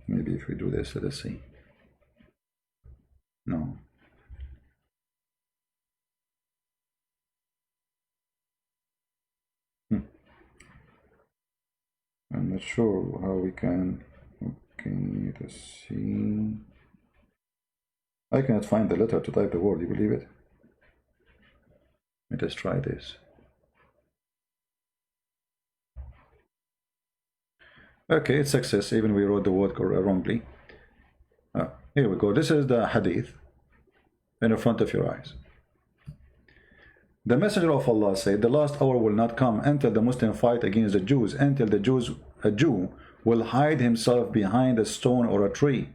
Maybe if we do this, let us see. No. I'm not sure how we can. Okay, let's see. I cannot find the letter to type the word. You believe it? Let us try this. Okay, it's success. Even we wrote the word wrongly. Here we go. This is the hadith in front of your eyes. The Messenger of Allah said, the last hour will not come until the Muslim fight against the Jews, until a Jew will hide himself behind a stone or a tree.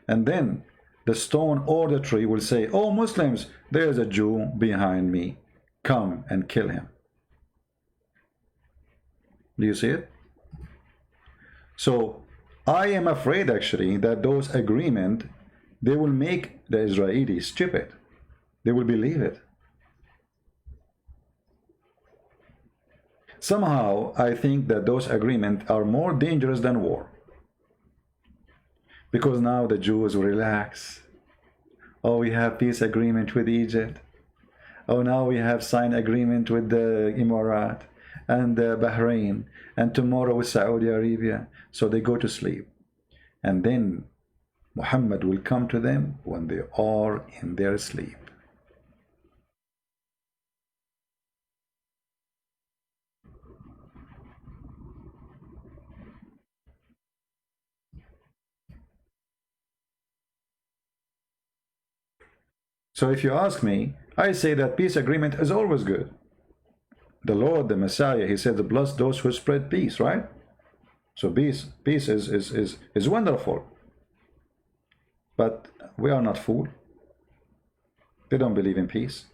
And then the stone or the tree will say, "Oh Muslims, there is a Jew behind me. Come and kill him." Do you see it? So I am afraid actually that those agreements, they will make the Israelis stupid. They will believe it. Somehow, I think that those agreements are more dangerous than war. Because now the Jews will relax. Oh, we have peace agreement with Egypt. Oh, now we have signed agreement with the Emirat and Bahrain, and tomorrow with Saudi Arabia. So they go to sleep. And then Muhammad will come to them when they are in their sleep. So if you ask me, I say that peace agreement is always good. The Lord, the Messiah, he said, bless those who spread peace, right? So peace is wonderful. But we are not fooled. They don't believe in peace.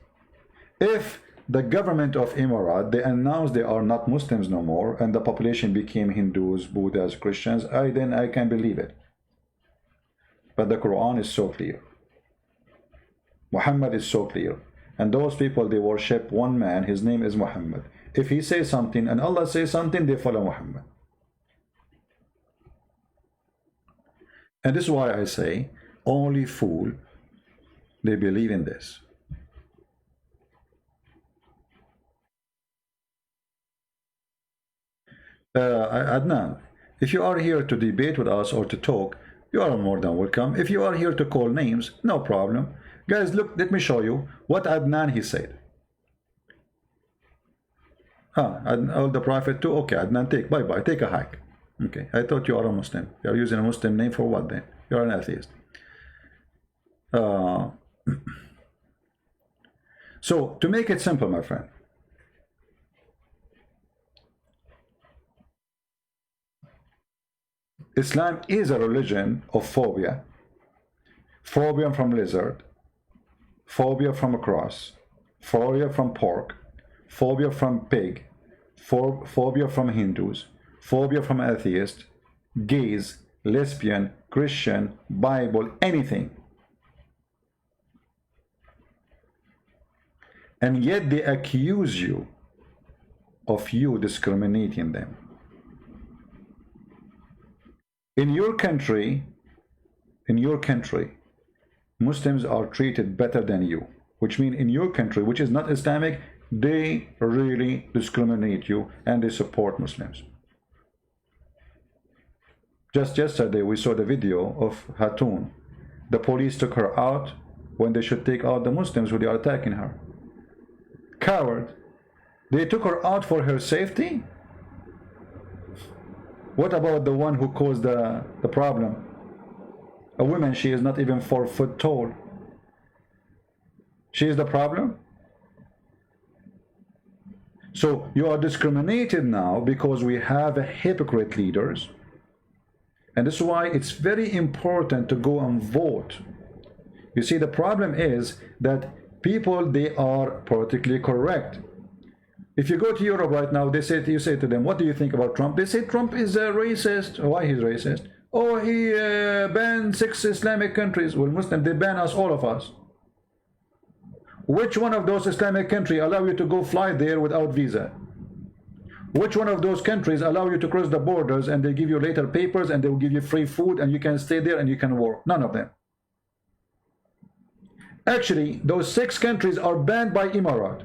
If the government of Emirat, they announced they are not Muslims no more, and the population became Hindus, Buddhas, Christians, then I can believe it. But the Quran is so clear. Muhammad is so clear. And those people, they worship one man, his name is Muhammad. If he says something and Allah says something, they follow Muhammad. And this is why I say, only fool, they believe in this. Adnan, if you are here to debate with us or to talk, you are more than welcome. If you are here to call names, no problem. Guys, look, let me show you what Adnan he said. Oh, the Prophet too? Okay, Adnan, bye-bye, take a hike. Okay, I thought you are a Muslim. You are using a Muslim name for what then? You are an atheist. So, to make it simple, my friend, Islam is a religion of phobia. Phobia from lizard, phobia from a cross, phobia from pork, phobia from pig, phobia from Hindus, phobia from atheists, gays, lesbian, Christian, Bible, anything. And yet they accuse you of you discriminating them. In your country, Muslims are treated better than you, which means in your country, which is not Islamic, they really discriminate you and they support Muslims. Just yesterday, we saw the video of Hatun. The police took her out when they should take out the Muslims who they are attacking her. Coward. They took her out for her safety? What about the one who caused the problem? A woman, she is not even 4 foot tall. She is the problem? So you are discriminated now because we have hypocrite leaders. And this is why it's very important to go and vote. You see, the problem is that people, they are politically correct. If you go to Europe right now, you say to them, what do you think about Trump? They say Trump is a racist. Why he's racist? Oh, he banned 6 Islamic countries. Well, Muslim, they ban us, all of us. Which one of those Islamic countries allow you to go fly there without visa? Which one of those countries allow you to cross the borders and they give you later papers and they will give you free food and you can stay there and you can work? None of them. Actually, those 6 countries are banned by Emirates.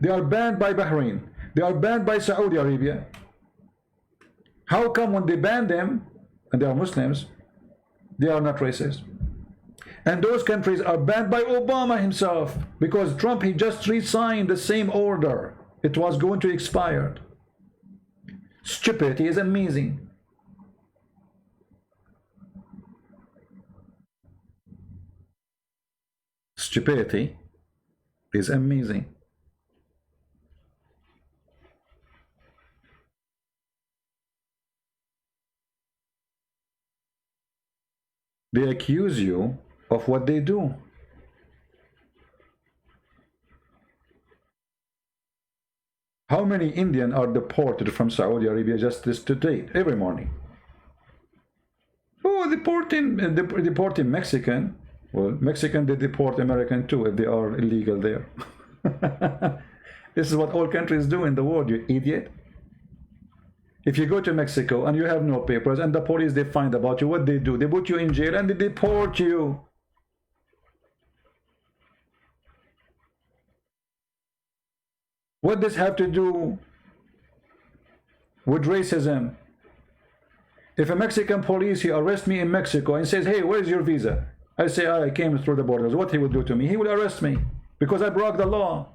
They are banned by Bahrain. They are banned by Saudi Arabia. How come when they ban them, and they are Muslims, they are not racist? And those countries are banned by Obama himself, because Trump, he just re-signed the same order. It was going to expire. Stupidity is amazing. Stupidity is amazing. They accuse you of what they do. How many Indians are deported from Saudi Arabia just this to date, every morning? Oh, deporting Mexican. Well, Mexican, they deport American too if they are illegal there. This is what all countries do in the world, you idiot. If you go to Mexico and you have no papers and the police, they find about you, what they do? They put you in jail and they deport you. What does this have to do with racism? If a Mexican police, he arrests me in Mexico and says, hey, where's your visa? I say, I came through the borders. What he will do to me? He will arrest me because I broke the law.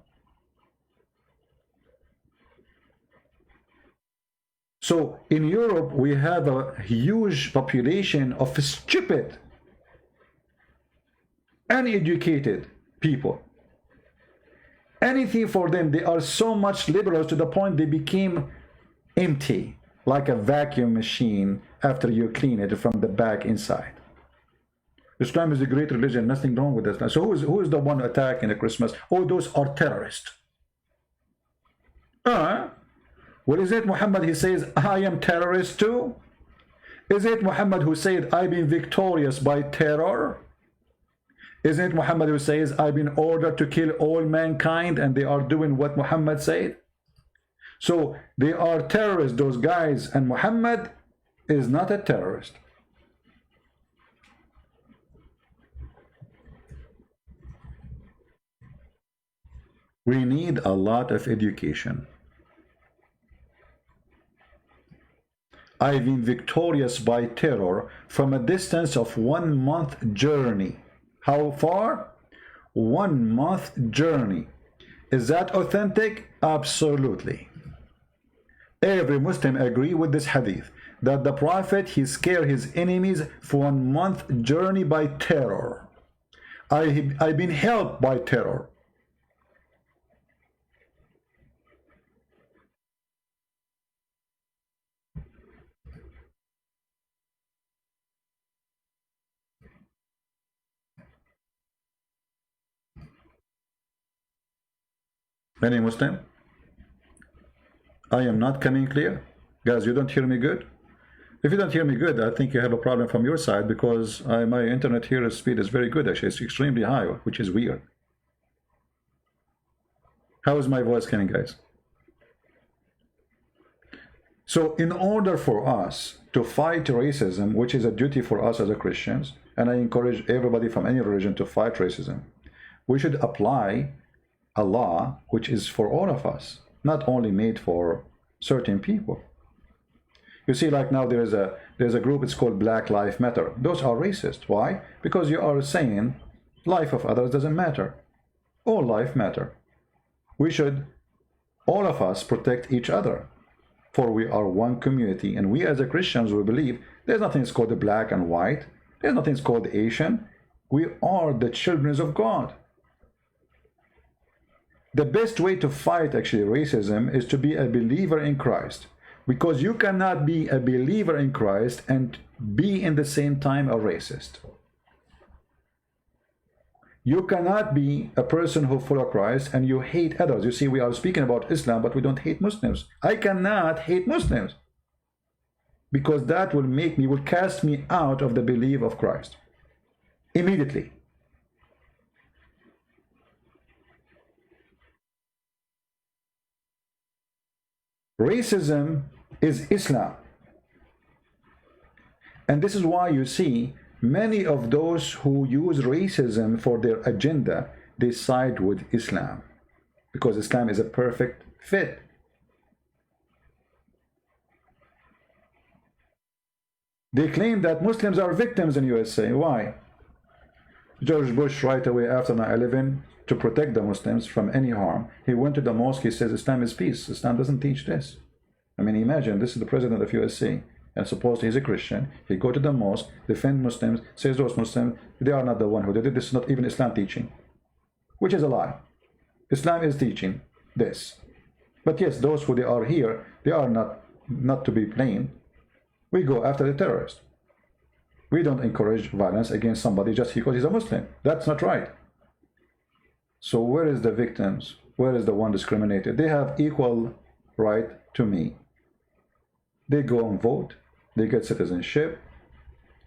So in Europe, we have a huge population of stupid, uneducated people. Anything for them, they are so much liberals to the point they became empty, like a vacuum machine after you clean it from the back inside. Islam is a great religion, nothing wrong with Islam. So who is the one attacking the Christmas? Oh, those are terrorists. Well, is it Muhammad, he says, I am terrorist too? Is it Muhammad who said, I've been victorious by terror? Is it Muhammad who says, I've been ordered to kill all mankind, and they are doing what Muhammad said? So they are terrorists, those guys, and Muhammad is not a terrorist. We need a lot of education. I've been victorious by terror from a distance of 1 month journey. How far? 1 month journey. Is that authentic? Absolutely. Every Muslim agree with this hadith, that the Prophet, he scared his enemies for 1 month journey by terror. I've been helped by terror. Any Muslim? I am not coming clear. Guys, you don't hear me good? If you don't hear me good, I think you have a problem from your side, because my internet here speed is very good, actually. It's extremely high, which is weird. How is my voice coming, guys? So in order for us to fight racism, which is a duty for us as a Christians, and I encourage everybody from any religion to fight racism, we should apply a law which is for all of us, not only made for certain people. You see, like now there's a group, it's called Black Lives Matter. Those are racist. Why? Because you are saying life of others doesn't matter. All life matter. We should, all of us, protect each other, for we are one community, and we as a Christians, we believe there's nothing called the black and white, there's nothing called Asian. We are the children of God. The best way to fight actually racism is to be a believer in Christ, Because you cannot be a believer in Christ and be in the same time a racist. You cannot be a person who follows Christ and you hate others. You see, we are speaking about Islam, but we don't hate Muslims. I cannot hate Muslims, because that will cast me out of the belief of Christ immediately. Racism is Islam. And this is why you see many of those who use racism for their agenda, they side with Islam, because Islam is a perfect fit. They claim that Muslims are victims in USA. Why? George Bush, right away after 9/11, to protect the Muslims from any harm, he went to the mosque. He says Islam is peace. Islam doesn't teach this. I mean, imagine, this is the president of USA, and supposedly he's a Christian. He go to the mosque, defend Muslims, says those Muslims, they are not the one who did it. This is not even Islam teaching, which is a lie. Islam is teaching this. But yes, those who they are here, they are not to be blamed. We go after the terrorist. We don't encourage violence against somebody just because he's a Muslim. That's not right. So where is the victims? Where is the one discriminated? They have equal right to me. They go and vote. They get citizenship.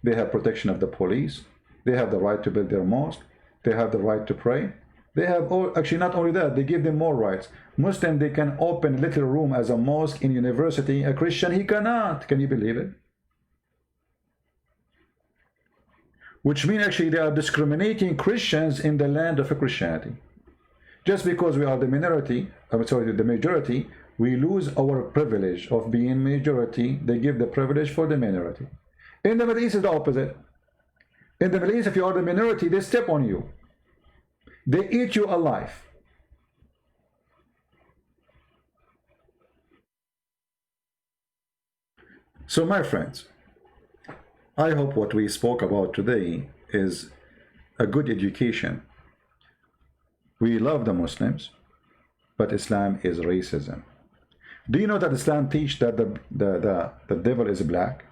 They have protection of the police. They have the right to build their mosque. They have the right to pray. They have actually not only that, they give them more rights. Muslim, they can open a little room as a mosque in university. A Christian, he cannot. Can you believe it? Which means actually they are discriminating Christians in the land of Christianity. Just because we are the minority, the majority, we lose our privilege of being majority. They give the privilege for the minority. In the Middle East, it's the opposite. In the Middle East, if you are the minority, they step on you. They eat you alive. So my friends, I hope what we spoke about today is a good education. We love the Muslims, but Islam is racism. Do you know that Islam teaches that the devil is black?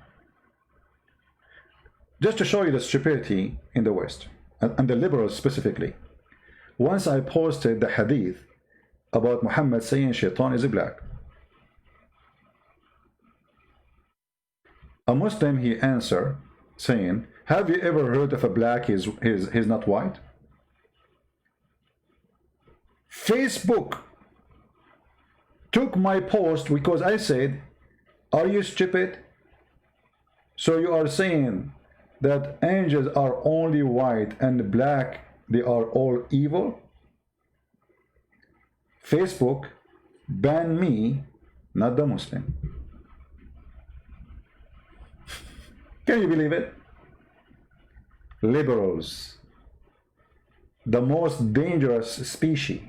Just to show you the stupidity in the West, and the liberals specifically. Once I posted the hadith about Muhammad saying Shaitan is black. A Muslim, he answered saying, have you ever heard of a black he's not white? Facebook took my post because I said, are you stupid? So you are saying that angels are only white and black, they are all evil? Facebook banned me, not the Muslim. Can you believe it? Liberals, the most dangerous species,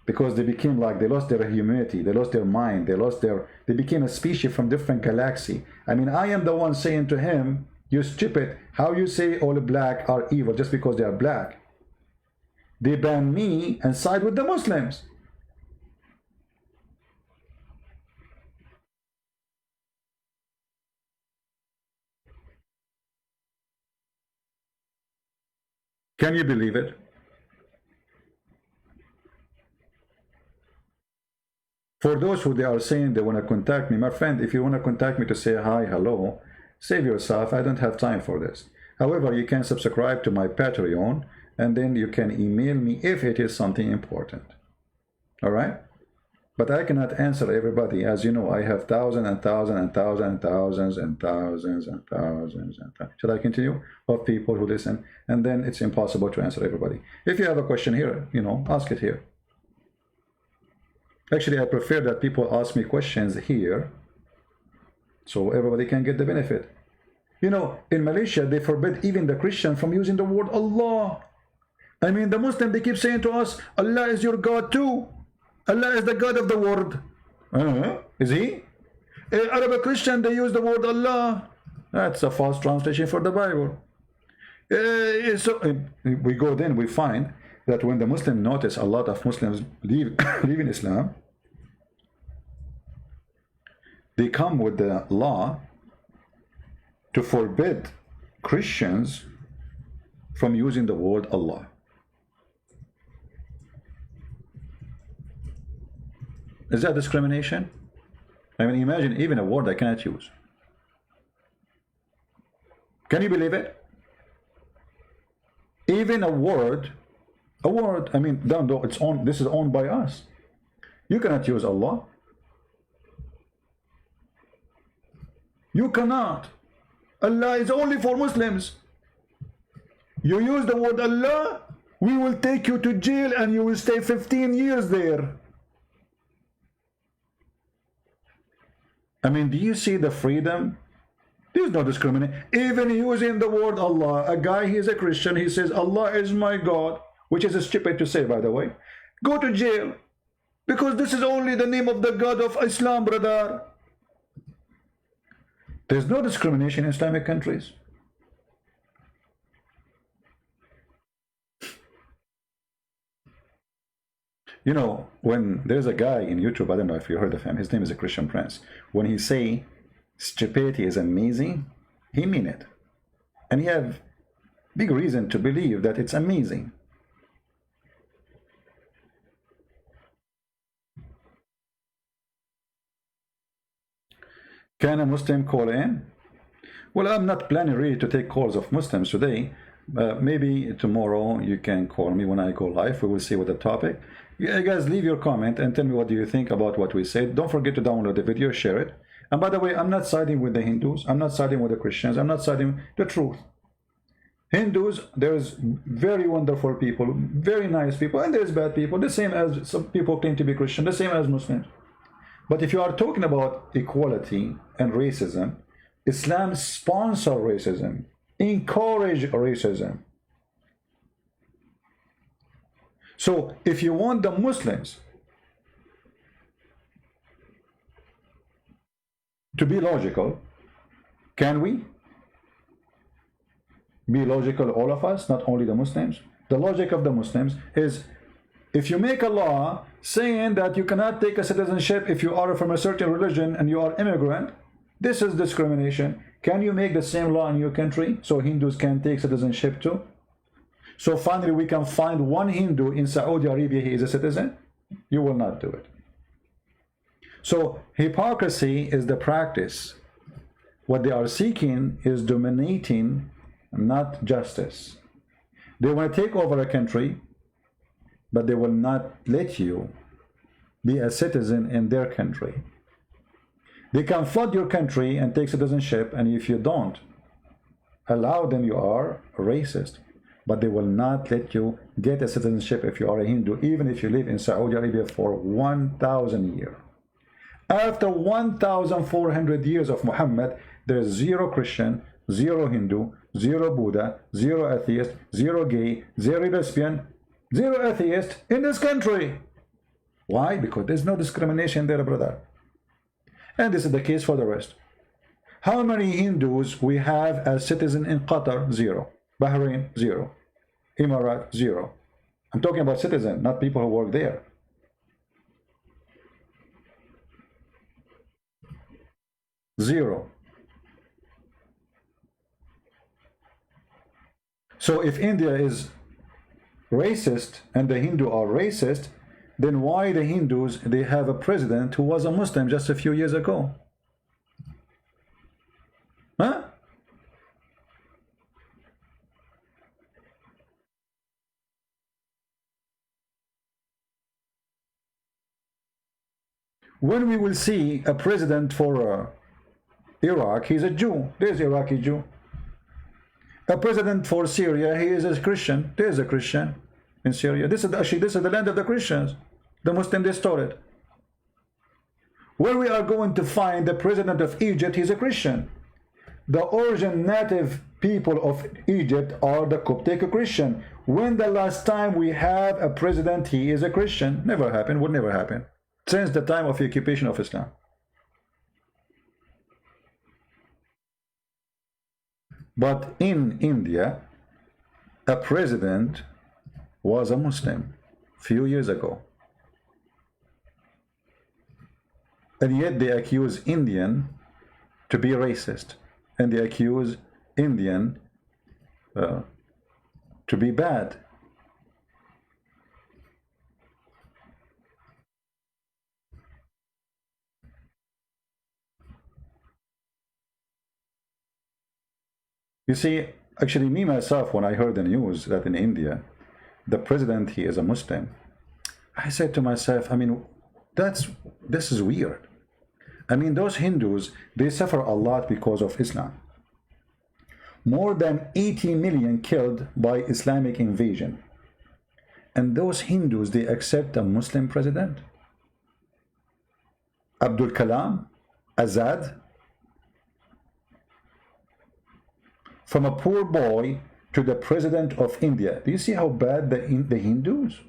because they became like, they lost their humanity, they lost their mind, they became a species from different galaxy. I mean, I am the one saying to him, you stupid, how you say all black are evil just because they are black? They ban me and side with the Muslims. Can you believe it? For those who they are saying they want to contact me, my friend, if you want to contact me to say hi, hello, save yourself. I don't have time for this. However, you can subscribe to my Patreon, and then you can email me if it is something important. All right? But I cannot answer everybody. As you know, I have thousands and thousands and thousands and thousands and thousands and thousands and thousands. Should I continue? Of people who listen. And then it's impossible to answer everybody. If you have a question here, you know, ask it here. Actually, I prefer that people ask me questions here so everybody can get the benefit. You know, in Malaysia, they forbid even the Christian from using the word Allah. I mean, the Muslim, they keep saying to us, Allah is your God too. Allah is the God of the world. Is he? Arab Christian, they use the word Allah. That's a false translation for the Bible. So we go then, we find that when the Muslim notice a lot of Muslims leave in Islam, they come with the law to forbid Christians from using the word Allah. Is that discrimination? I mean, imagine even a word I cannot use. Can you believe it? Even a word, I mean, down though it's on, this is owned by us. You cannot use Allah. You cannot. Allah is only for Muslims. You use the word Allah, we will take you to jail and you will stay 15 years there. I mean, do you see the freedom? There's no discrimination. Even using the word Allah, a guy, he is a Christian, he says, Allah is my God, which is stupid to say, by the way. Go to jail, because this is only the name of the God of Islam, brother. There's no discrimination in Islamic countries. You know, when there's a guy in YouTube, I don't know if you heard of him, his name is a Christian Prince. When he say stupidity is amazing, he mean it. And he have big reason to believe that it's amazing. Can a Muslim call in? Well, I'm not planning really to take calls of Muslims today. Maybe tomorrow you can call me when I go live. We will see what the topic. You guys leave your comment and tell me what do you think about what we said. Don't forget to download the video, share it. And by the way, I'm not siding with the Hindus. I'm not siding with the Christians. I'm not siding the truth. Hindus, there's very wonderful people, very nice people, and there's bad people, the same as some people claim to be Christian, the same as Muslims. But if you are talking about equality and racism, Islam sponsors racism, encourage racism. So if you want the Muslims to be logical, can we be logical, all of us, not only the Muslims? The logic of the Muslims is, if you make a law saying that you cannot take a citizenship if you are from a certain religion and you are immigrant, this is discrimination. Can you make the same law in your country so Hindus can take citizenship too? So finally we can find one Hindu in Saudi Arabia, he is a citizen? You will not do it. So hypocrisy is the practice. What they are seeking is dominating, not justice. They want to take over a country, but they will not let you be a citizen in their country. They can flood your country and take citizenship, and if you don't allow them, you are racist. But they will not let you get a citizenship if you are a Hindu, even if you live in Saudi Arabia for 1,000 years. After 1,400 years of Muhammad, there is zero Christian, zero Hindu, zero Buddha, zero atheist, zero gay, zero lesbian, zero atheist in this country. Why? Because there's no discrimination there, brother. And this is the case for the rest. How many Hindus we have as citizen in Qatar? Zero. Bahrain? Zero. Emirat? Zero. I'm talking about citizen, not people who work there. Zero. So if India is racist and the Hindu are racist, then why the Hindus, they have a president who was a Muslim just a few years ago? Huh? When we will see a president for Iraq, he's a Jew. There's Iraqi Jew. A president for Syria, he is a Christian. There's a Christian in Syria. This is the land of the Christians. The Muslims, they stole it. Where we are going to find the president of Egypt, he's a Christian. The origin native people of Egypt are the Coptic Christian. When the last time we have a president, he is a Christian? Never happened, would never happen. Since the time of the occupation of Islam. But in India, a president was a Muslim few years ago. And yet they accuse Indian to be racist, and they accuse Indian to be bad. You see, actually me myself, when I heard the news that in India the president, he is a Muslim, I said to myself, I mean, this is weird. I mean, those Hindus, they suffer a lot because of Islam. More than 80 million killed by Islamic invasion. And those Hindus, they accept a Muslim president. Abdul Kalam, Azad, from a poor boy to the president of India. Do you see how bad the Hindus?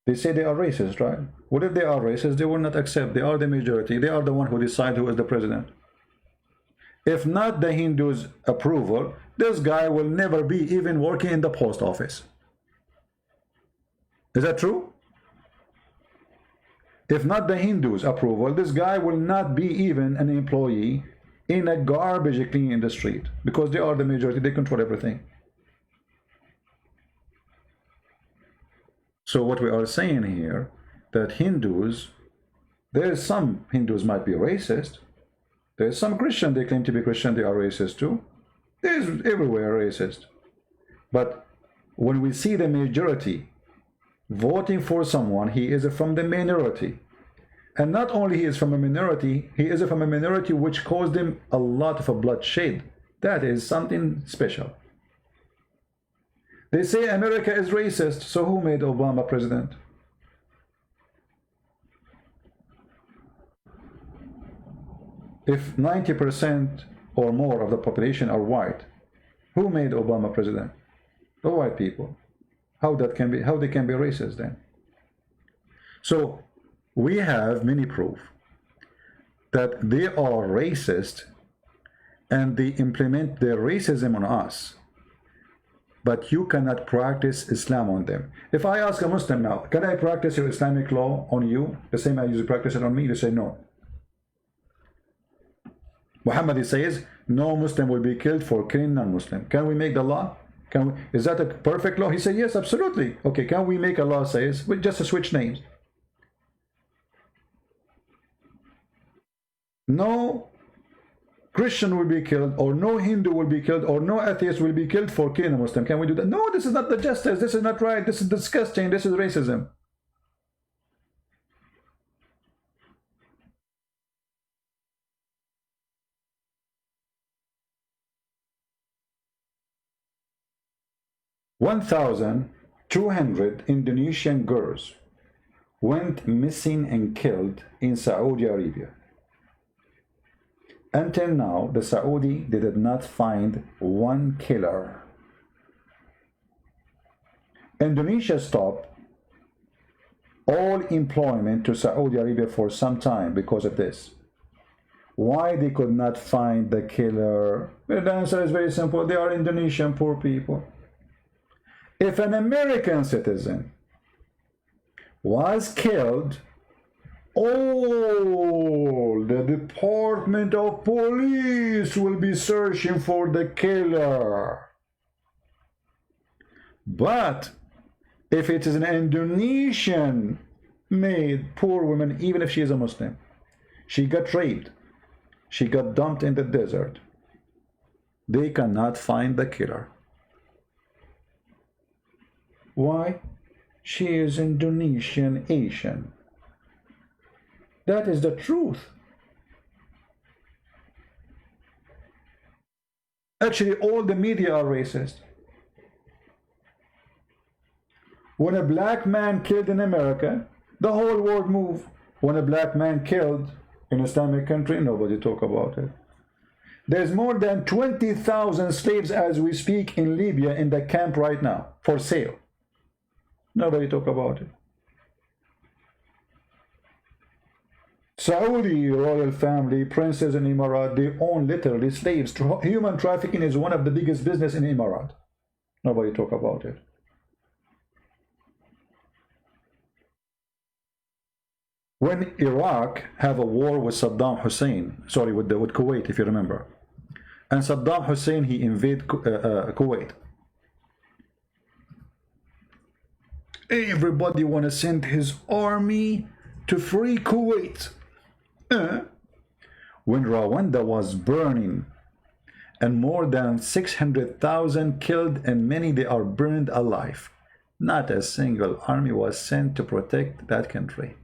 They say they are racist, right? What if they are racist? They will not accept. They are the majority. They are the one who decide who is the president. If not the Hindus' approval, this guy will never be even working in the post office. Is that true? If not the Hindus' approval, this guy will not be even an employee in a garbage cleaning in the street, because they are the majority. They control everything. So what we are saying here, that Hindus, there's some Hindus might be racist. There's some Christian, they claim to be Christian, they are racist too. There's everywhere racist. But when we see the majority voting for someone, he is from the minority. And not only he is from a minority, he is from a minority which caused him a lot of bloodshed. That is something special. They say America is racist, so who made Obama president? If 90% or more of the population are white, who made Obama president? The white people. How they can be racist then? So we have many proof that they are racist and they implement their racism on us. But you cannot practice Islam on them. If I ask a Muslim now, can I practice your Islamic law on you? The same as you practice it on me? They say no. Muhammad says, no Muslim will be killed for killing non-Muslim. Can we make the law? Is that a perfect law? He said, yes, absolutely. Okay, can we make a law says, with just to switch names? No Christian will be killed, or no Hindu will be killed, or no atheist will be killed for killing a Muslim. Can we do that? No, this is not the justice. This is not right. This is disgusting. This is racism. $1,200 Indonesian girls went missing and killed in Saudi Arabia. Until now, the Saudi, they did not find one killer. Indonesia stopped all employment to Saudi Arabia for some time because of this. Why they could not find the killer? The answer is very simple. They are Indonesian poor people. If an American citizen was killed, all the Department of Police will be searching for the killer. But if it is an Indonesian made poor woman, even if she is a Muslim, she got raped, she got dumped in the desert, they cannot find the killer. Why? She is Indonesian Asian. That is the truth. Actually, all the media are racist. When a black man killed in America, the whole world moved. When a black man killed in Islamic country, nobody talk about it. There's more than 20,000 slaves as we speak in Libya in the camp right now for sale. Nobody talk about it. Saudi royal family, princes in Emirat, they own literally slaves. Human trafficking is one of the biggest business in Emirat. Nobody talk about it. When Iraq have a war with Saddam Hussein, sorry, with Kuwait, if you remember, and Saddam Hussein, he invaded Kuwait. Everybody want to send his army to free Kuwait. When Rwanda was burning and more than 600,000 killed and many they are burned alive, not a single army was sent to protect that country.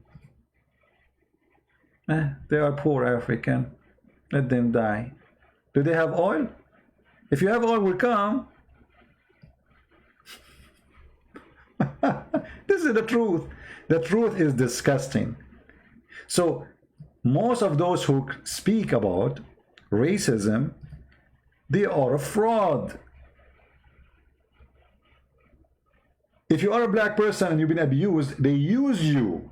They are poor African. Let them die. Do they have oil? If you have oil, we'll come. This is the truth. The truth is disgusting. So most of those who speak about racism, they are a fraud. If you are a black person and you've been abused, they use you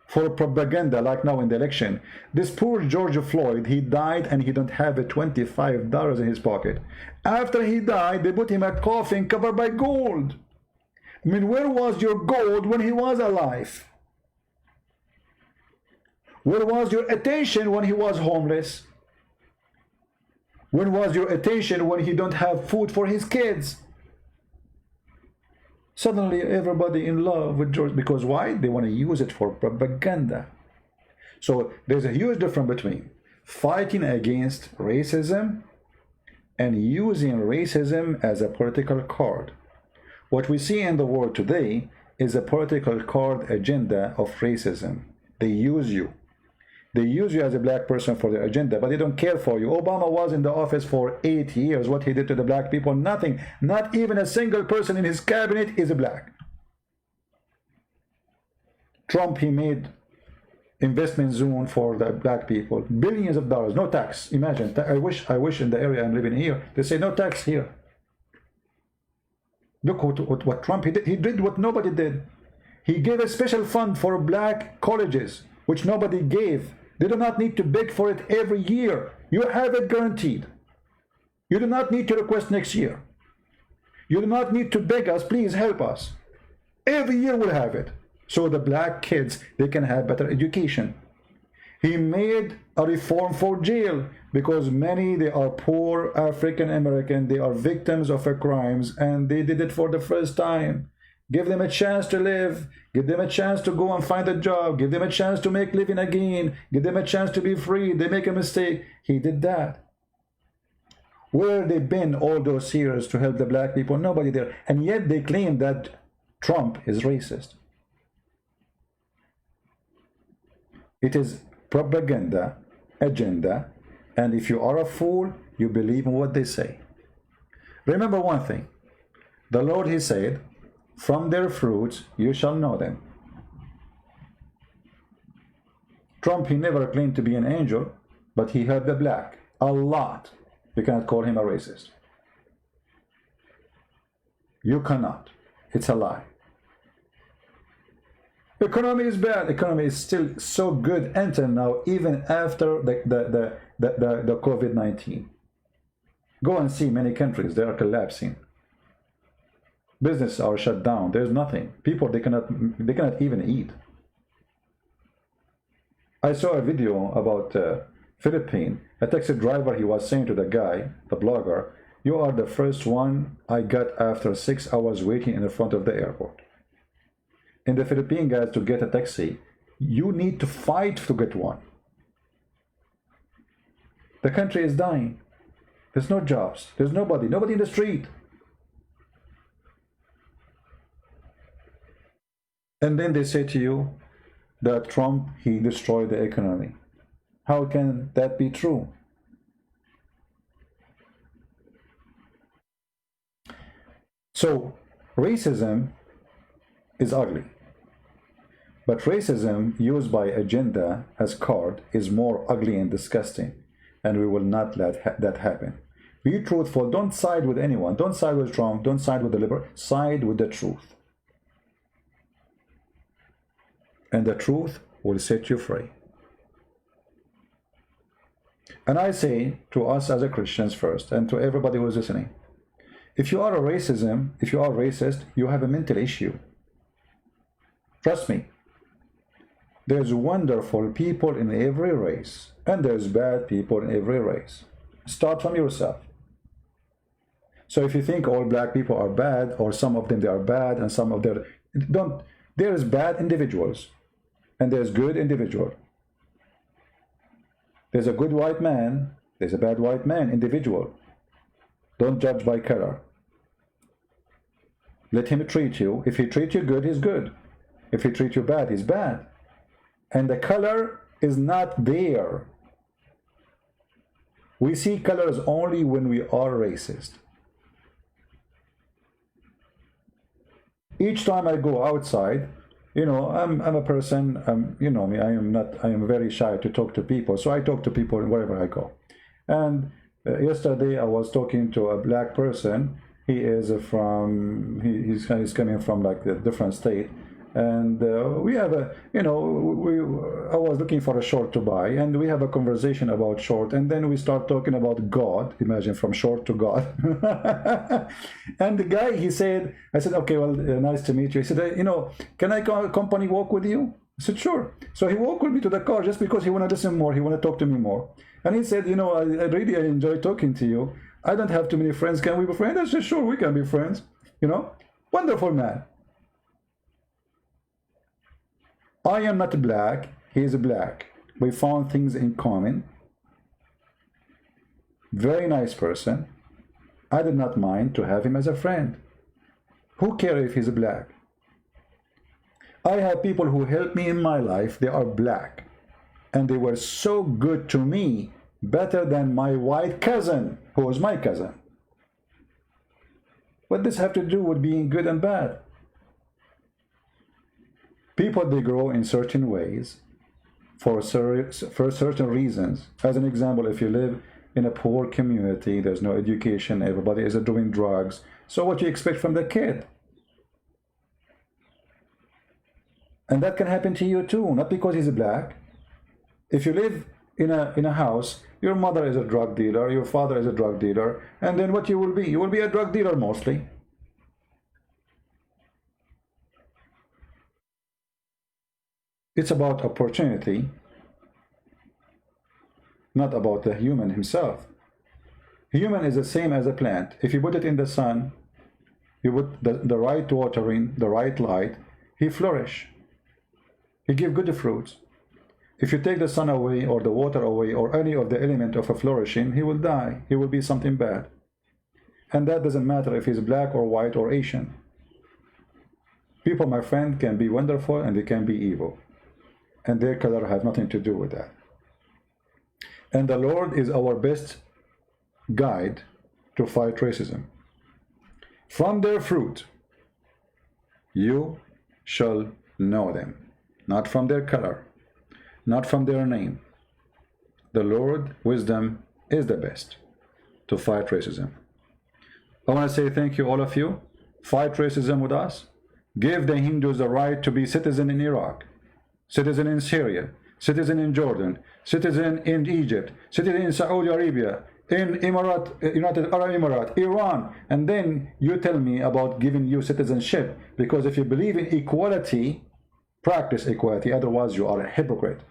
for propaganda, like now in the election. This poor George Floyd, he died and he don't have a $25 in his pocket. After he died, they put him in a coffin covered by gold. I mean, where was your gold when he was alive? Where was your attention when he was homeless? Where was your attention when he don't have food for his kids? Suddenly everybody in love with George, because why? They want to use it for propaganda. So there's a huge difference between fighting against racism and using racism as a political card. What we see in the world today is a political card agenda of racism. They use you. They use you as a black person for their agenda, but they don't care for you. Obama was in the office for 8 years. What he did to the black people, nothing. Not even a single person in his cabinet is a black. Trump, he made investment zone for the black people. Billions of dollars, no tax. Imagine, I wish in the area I'm living here, they say no tax here. Look what Trump, he did what nobody did. He gave a special fund for black colleges, which nobody gave. They do not need to beg for it every year. You have it guaranteed. You do not need to request next year. You do not need to beg us, please help us. Every year we'll have it. So the black kids, they can have better education. He made a reform for jail because many, they are poor African American, they are victims of crimes and they did it for the first time. Give them a chance to live. Give them a chance to go and find a job. Give them a chance to make living again. Give them a chance to be free. They make a mistake. He did that. Where they been all those years to help the black people? Nobody there. And yet they claim that Trump is racist. It is propaganda, agenda, and if you are a fool, you believe in what they say. Remember one thing. The Lord, he said, from their fruits you shall know them. Trump, he never claimed to be an angel, but he hurt the black a lot. You cannot call him a racist. You cannot. It's a lie. Economy is bad. Economy is still so good until now, even after the COVID-19. Go and see many countries, they are collapsing. Businesses are shut down. There's nothing. People, they cannot even eat. I saw a video about Philippines. A taxi driver, he was saying to the guy, the blogger, you are the first one I got after 6 hours waiting in the front of the airport. In the Philippine, guys, to get a taxi, you need to fight to get one. The country is dying. There's no jobs. There's nobody in the street. And then they say to you that Trump, he destroyed the economy. How can that be true? So, racism is ugly. But racism used by agenda as card is more ugly and disgusting. And we will not let that happen. Be truthful. Don't side with anyone. Don't side with Trump. Don't side with the liberal. Side with the truth. And the truth will set you free. And I say to us as a Christians first, and to everybody who is listening, if you are racist, you have a mental issue. Trust me. There's wonderful people in every race, and there's bad people in every race. Start from yourself. So if you think all black people are bad, or some of them they are bad, and some of them don't, there is bad individuals, and there's good individual. There's a good white man, there's a bad white man, individual. Don't judge by color. Let him treat you. If he treats you good, he's good. If he treats you bad, he's bad. And the color is not there. We see colors only when we are racist. Each time I go outside, you know, I'm a person, you know me, I am very shy to talk to people. So I talk to people wherever I go. And yesterday I was talking to a black person. He is from, he's coming from like a different state. And we have a, you know, I was looking for a short to buy, and we have a conversation about short, and then we start talking about God. Imagine, from short to God. And the guy, he said, I said, okay, well, nice to meet you. He said, you know, can I company walk with you? I said, sure. So he walked with me to the car just because he wanted to listen more, he wanted to talk to me more. And he said, you know, I really enjoy talking to you. I don't have too many friends. Can we be friends? I said, sure, we can be friends. You know, wonderful man. I am not black, he is black. We found things in common. Very nice person. I did not mind to have him as a friend. Who cares if he's black? I have people who help me in my life, they are black. And they were so good to me, better than my white cousin, who was my cousin. What does this have to do with being good and bad? People, they grow in certain ways for certain reasons. As an example, if you live in a poor community, there's no education, everybody is doing drugs. So what do you expect from the kid? And that can happen to you too, not because he's black. If you live in a house, your mother is a drug dealer, your father is a drug dealer, and then what you will be? You will be a drug dealer mostly. It's about opportunity, not about the human himself. Human is the same as a plant. If you put it in the sun, you put the right watering, the right light, he flourish. He give good fruits. If you take the sun away or the water away or any of the element of a flourishing, he will die. He will be something bad. And that doesn't matter if he's black or white or Asian. People, my friend, can be wonderful and they can be evil. And their color have nothing to do with that. And the Lord is our best guide to fight racism. From their fruit you shall know them, not from their color, not from their name. The Lord, wisdom, is the best to fight racism. I want to say thank you, all of you. Fight racism with us. Give the Hindus the right to be citizen in Iraq, citizen in Syria, citizen in Jordan, citizen in Egypt, citizen in Saudi Arabia, in United Arab Emirates, Iran. And then you tell me about giving you citizenship, because if you believe in equality, practice equality, otherwise you are a hypocrite.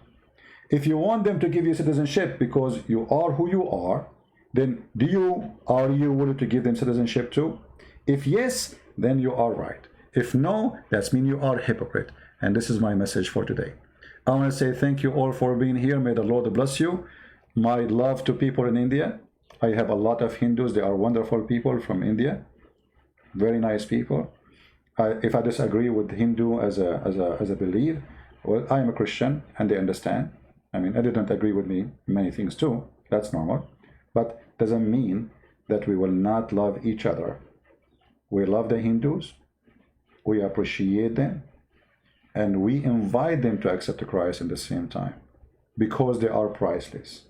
If you want them to give you citizenship because you are who you are, then are you willing to give them citizenship too? If yes, then you are right. If no, that means you are a hypocrite. And this is my message for today. I want to say thank you all for being here. May the Lord bless you. My love to people in India. I have a lot of Hindus. They are wonderful people from India. Very nice people. If I disagree with Hindu as a belief, well, I am a Christian and they understand. I mean, they don't agree with me many things too. That's normal. But doesn't mean that we will not love each other. We love the Hindus. We appreciate them. And we invite them to accept Christ at the same time, because they are priceless.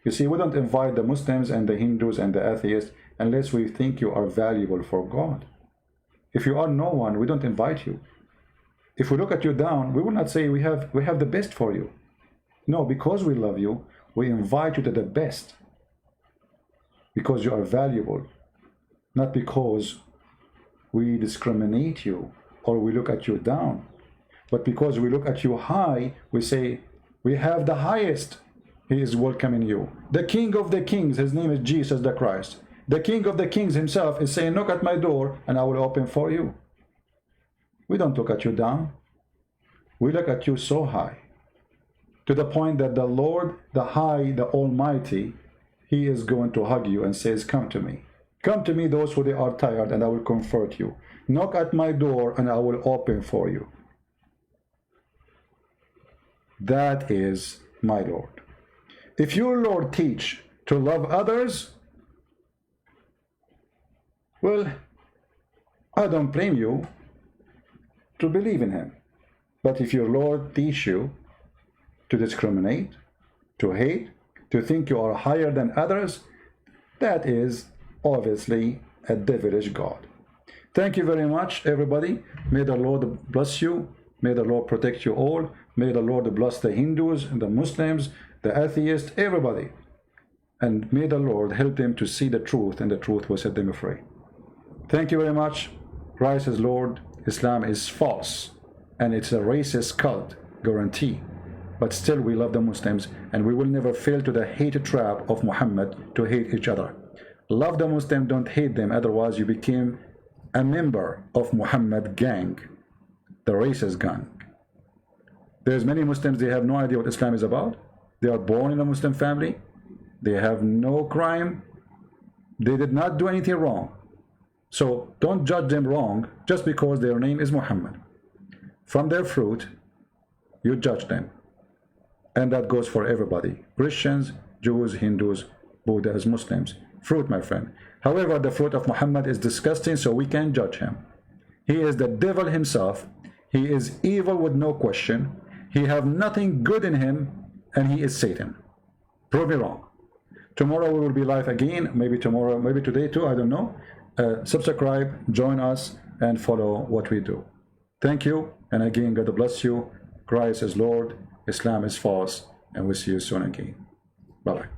You see, we don't invite the Muslims and the Hindus and the atheists unless we think you are valuable for God. If you are no one, we don't invite you. If we look at you down, we will not say we have the best for you. No, because we love you, we invite you to the best. Because you are valuable, not because we discriminate you or we look at you down. But because we look at you high, we say, we have the highest. He is welcoming you. The King of the Kings, his name is Jesus the Christ. The King of the Kings himself is saying, knock at my door and I will open for you. We don't look at you down. We look at you so high. To the point that the Lord, the High, the Almighty, he is going to hug you and says, come to me. Come to me, those who they are tired, and I will comfort you. Knock at my door and I will open for you. That is my Lord. If your Lord teach to love others, well, I don't blame you to believe in him. But if your Lord teach you to discriminate, to hate, to think you are higher than others, that is obviously a devilish God. Thank you very much, everybody. May the Lord bless you. May the Lord protect you all. May the Lord bless the Hindus and the Muslims, the atheists, everybody. And may the Lord help them to see the truth, and the truth will set them free. Thank you very much. Christ is Lord. Islam is false. And it's a racist cult, guarantee. But still we love the Muslims, and we will never fail to the hate trap of Muhammad to hate each other. Love the Muslim, don't hate them, otherwise you became a member of Muhammad gang, the racist gang. There's many Muslims, they have no idea what Islam is about. They are born in a Muslim family. They have no crime. They did not do anything wrong. So don't judge them wrong just because their name is Muhammad. From their fruit, you judge them. And that goes for everybody. Christians, Jews, Hindus, Buddhists, Muslims. Fruit, my friend. However, the fruit of Muhammad is disgusting, so we can't judge him. He is the devil himself. He is evil with no question. He have nothing good in him, and he is Satan. Prove me wrong. Tomorrow we will be live again. Maybe tomorrow, maybe today too, I don't know. Subscribe, join us, and follow what we do. Thank you, and again, God bless you. Christ is Lord. Islam is false, and we'll see you soon again. Bye-bye.